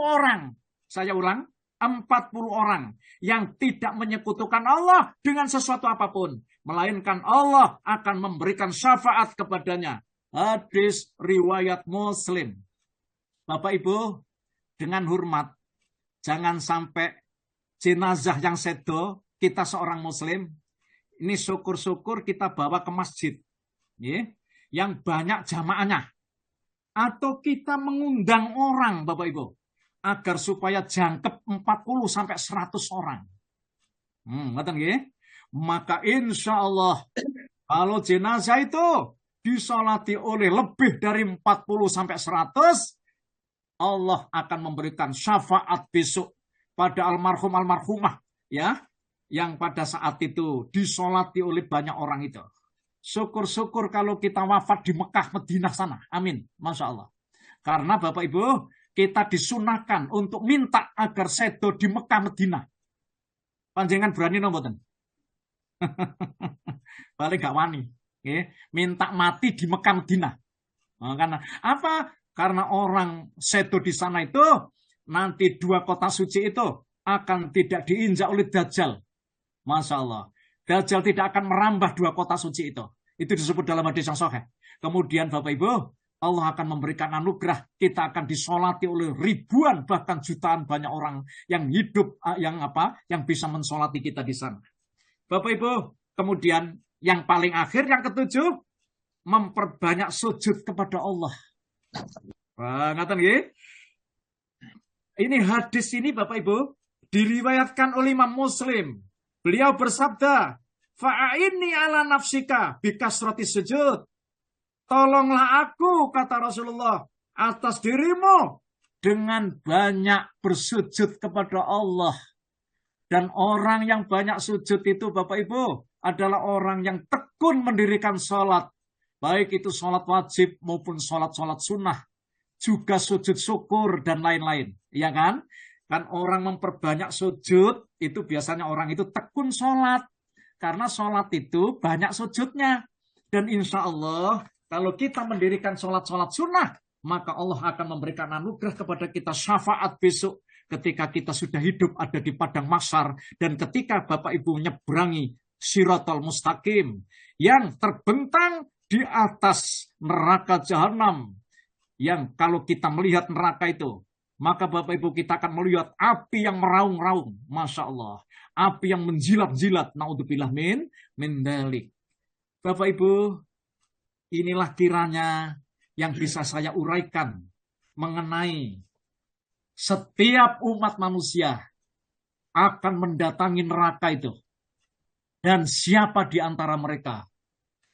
orang. Saya ulang, 40 orang yang tidak menyekutukan Allah dengan sesuatu apapun, melainkan Allah akan memberikan syafaat kepadanya. Hadis riwayat Muslim. Bapak Ibu, dengan hormat, jangan sampai jenazah yang sedo, kita seorang muslim, ini syukur-syukur kita bawa ke masjid, yang banyak jamaahnya. Atau kita mengundang orang, Bapak Ibu, agar supaya jangkep 40-100 orang. Maka insya Allah, kalau jenazah itu disolati oleh lebih dari 40-100, Allah akan memberikan syafaat besok pada almarhum almarhumah, ya, yang pada saat itu disolati oleh banyak orang itu. Syukur-syukur kalau kita wafat di Mekah, Madinah sana. Amin. Masya Allah. Karena Bapak Ibu, kita disunahkan untuk minta agar sedo di Mekah, Madinah. Panjenengan berani nomboten? Paling gak wani. Minta mati di Mekah, Madinah. Karena apa? Karena orang sedo di sana itu, nanti 2 kota suci itu akan tidak diinjak oleh Dajjal. Masya Allah. Dajjal tidak akan merambah 2 kota suci itu. Itu disebut dalam hadis yang sahih. Kemudian Bapak Ibu, Allah akan memberikan anugerah. Kita akan disolati oleh ribuan, bahkan jutaan banyak orang yang hidup, yang bisa mensolati kita di sana. Bapak Ibu, kemudian yang paling akhir, yang ketujuh, memperbanyak sujud kepada Allah. Ngaten nggih? Ini hadis ini Bapak Ibu diriwayatkan oleh Imam Muslim. Beliau bersabda, "Fa'inni ala nafsika bikasrati sujud." Tolonglah aku, kata Rasulullah, atas dirimu dengan banyak bersujud kepada Allah. Dan orang yang banyak sujud itu Bapak Ibu adalah orang yang tekun mendirikan sholat. Baik itu sholat wajib maupun sholat-sholat sunnah. Juga sujud syukur dan lain-lain. Ya kan? Kan orang memperbanyak sujud, itu biasanya orang itu tekun sholat. Karena sholat itu banyak sujudnya. Dan insya Allah, kalau kita mendirikan sholat-sholat sunnah, maka Allah akan memberikan anugerah kepada kita syafaat besok. Ketika kita sudah hidup ada di padang mahsyar. Dan ketika Bapak Ibu menyeberangi Shiratal Mustaqim yang terbentang di atas neraka jahanam, yang kalau kita melihat neraka itu, maka Bapak Ibu kita akan melihat api yang meraung-raung, Masya Allah, api yang menjilat-jilat, naudzubillah min dalik. Bapak Ibu, inilah kiranya yang bisa saya uraikan mengenai setiap umat manusia akan mendatangi neraka itu, dan siapa di antara mereka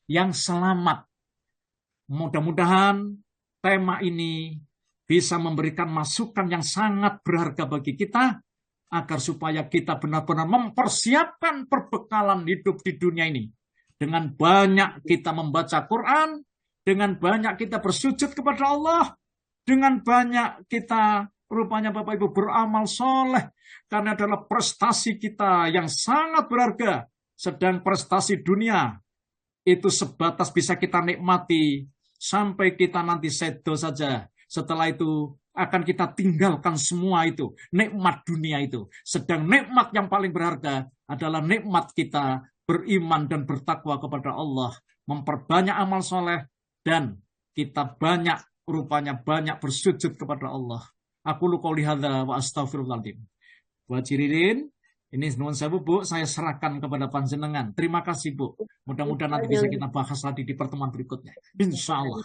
yang selamat. Mudah-mudahan tema ini bisa memberikan masukan yang sangat berharga bagi kita, agar supaya kita benar-benar mempersiapkan perbekalan hidup di dunia ini. Dengan banyak kita membaca Quran, dengan banyak kita bersujud kepada Allah, dengan banyak kita rupanya Bapak Ibu beramal soleh, karena adalah prestasi kita yang sangat berharga. Sedang prestasi dunia itu sebatas bisa kita nikmati sampai kita nanti sedo saja. Setelah itu akan kita tinggalkan semua itu, nikmat dunia itu. Sedang nikmat yang paling berharga adalah nikmat kita beriman dan bertakwa kepada Allah, memperbanyak amal soleh, dan kita rupanya banyak bersujud kepada Allah. Aku qouli hadza wa astaghfirullahaladzim. Wa jirilin, Ini nuwun sewu Bu, saya serahkan kepada panjenengan. Terima kasih Bu. Mudah-mudahan nanti bisa kita bahas lagi di pertemuan berikutnya. Insya Allah.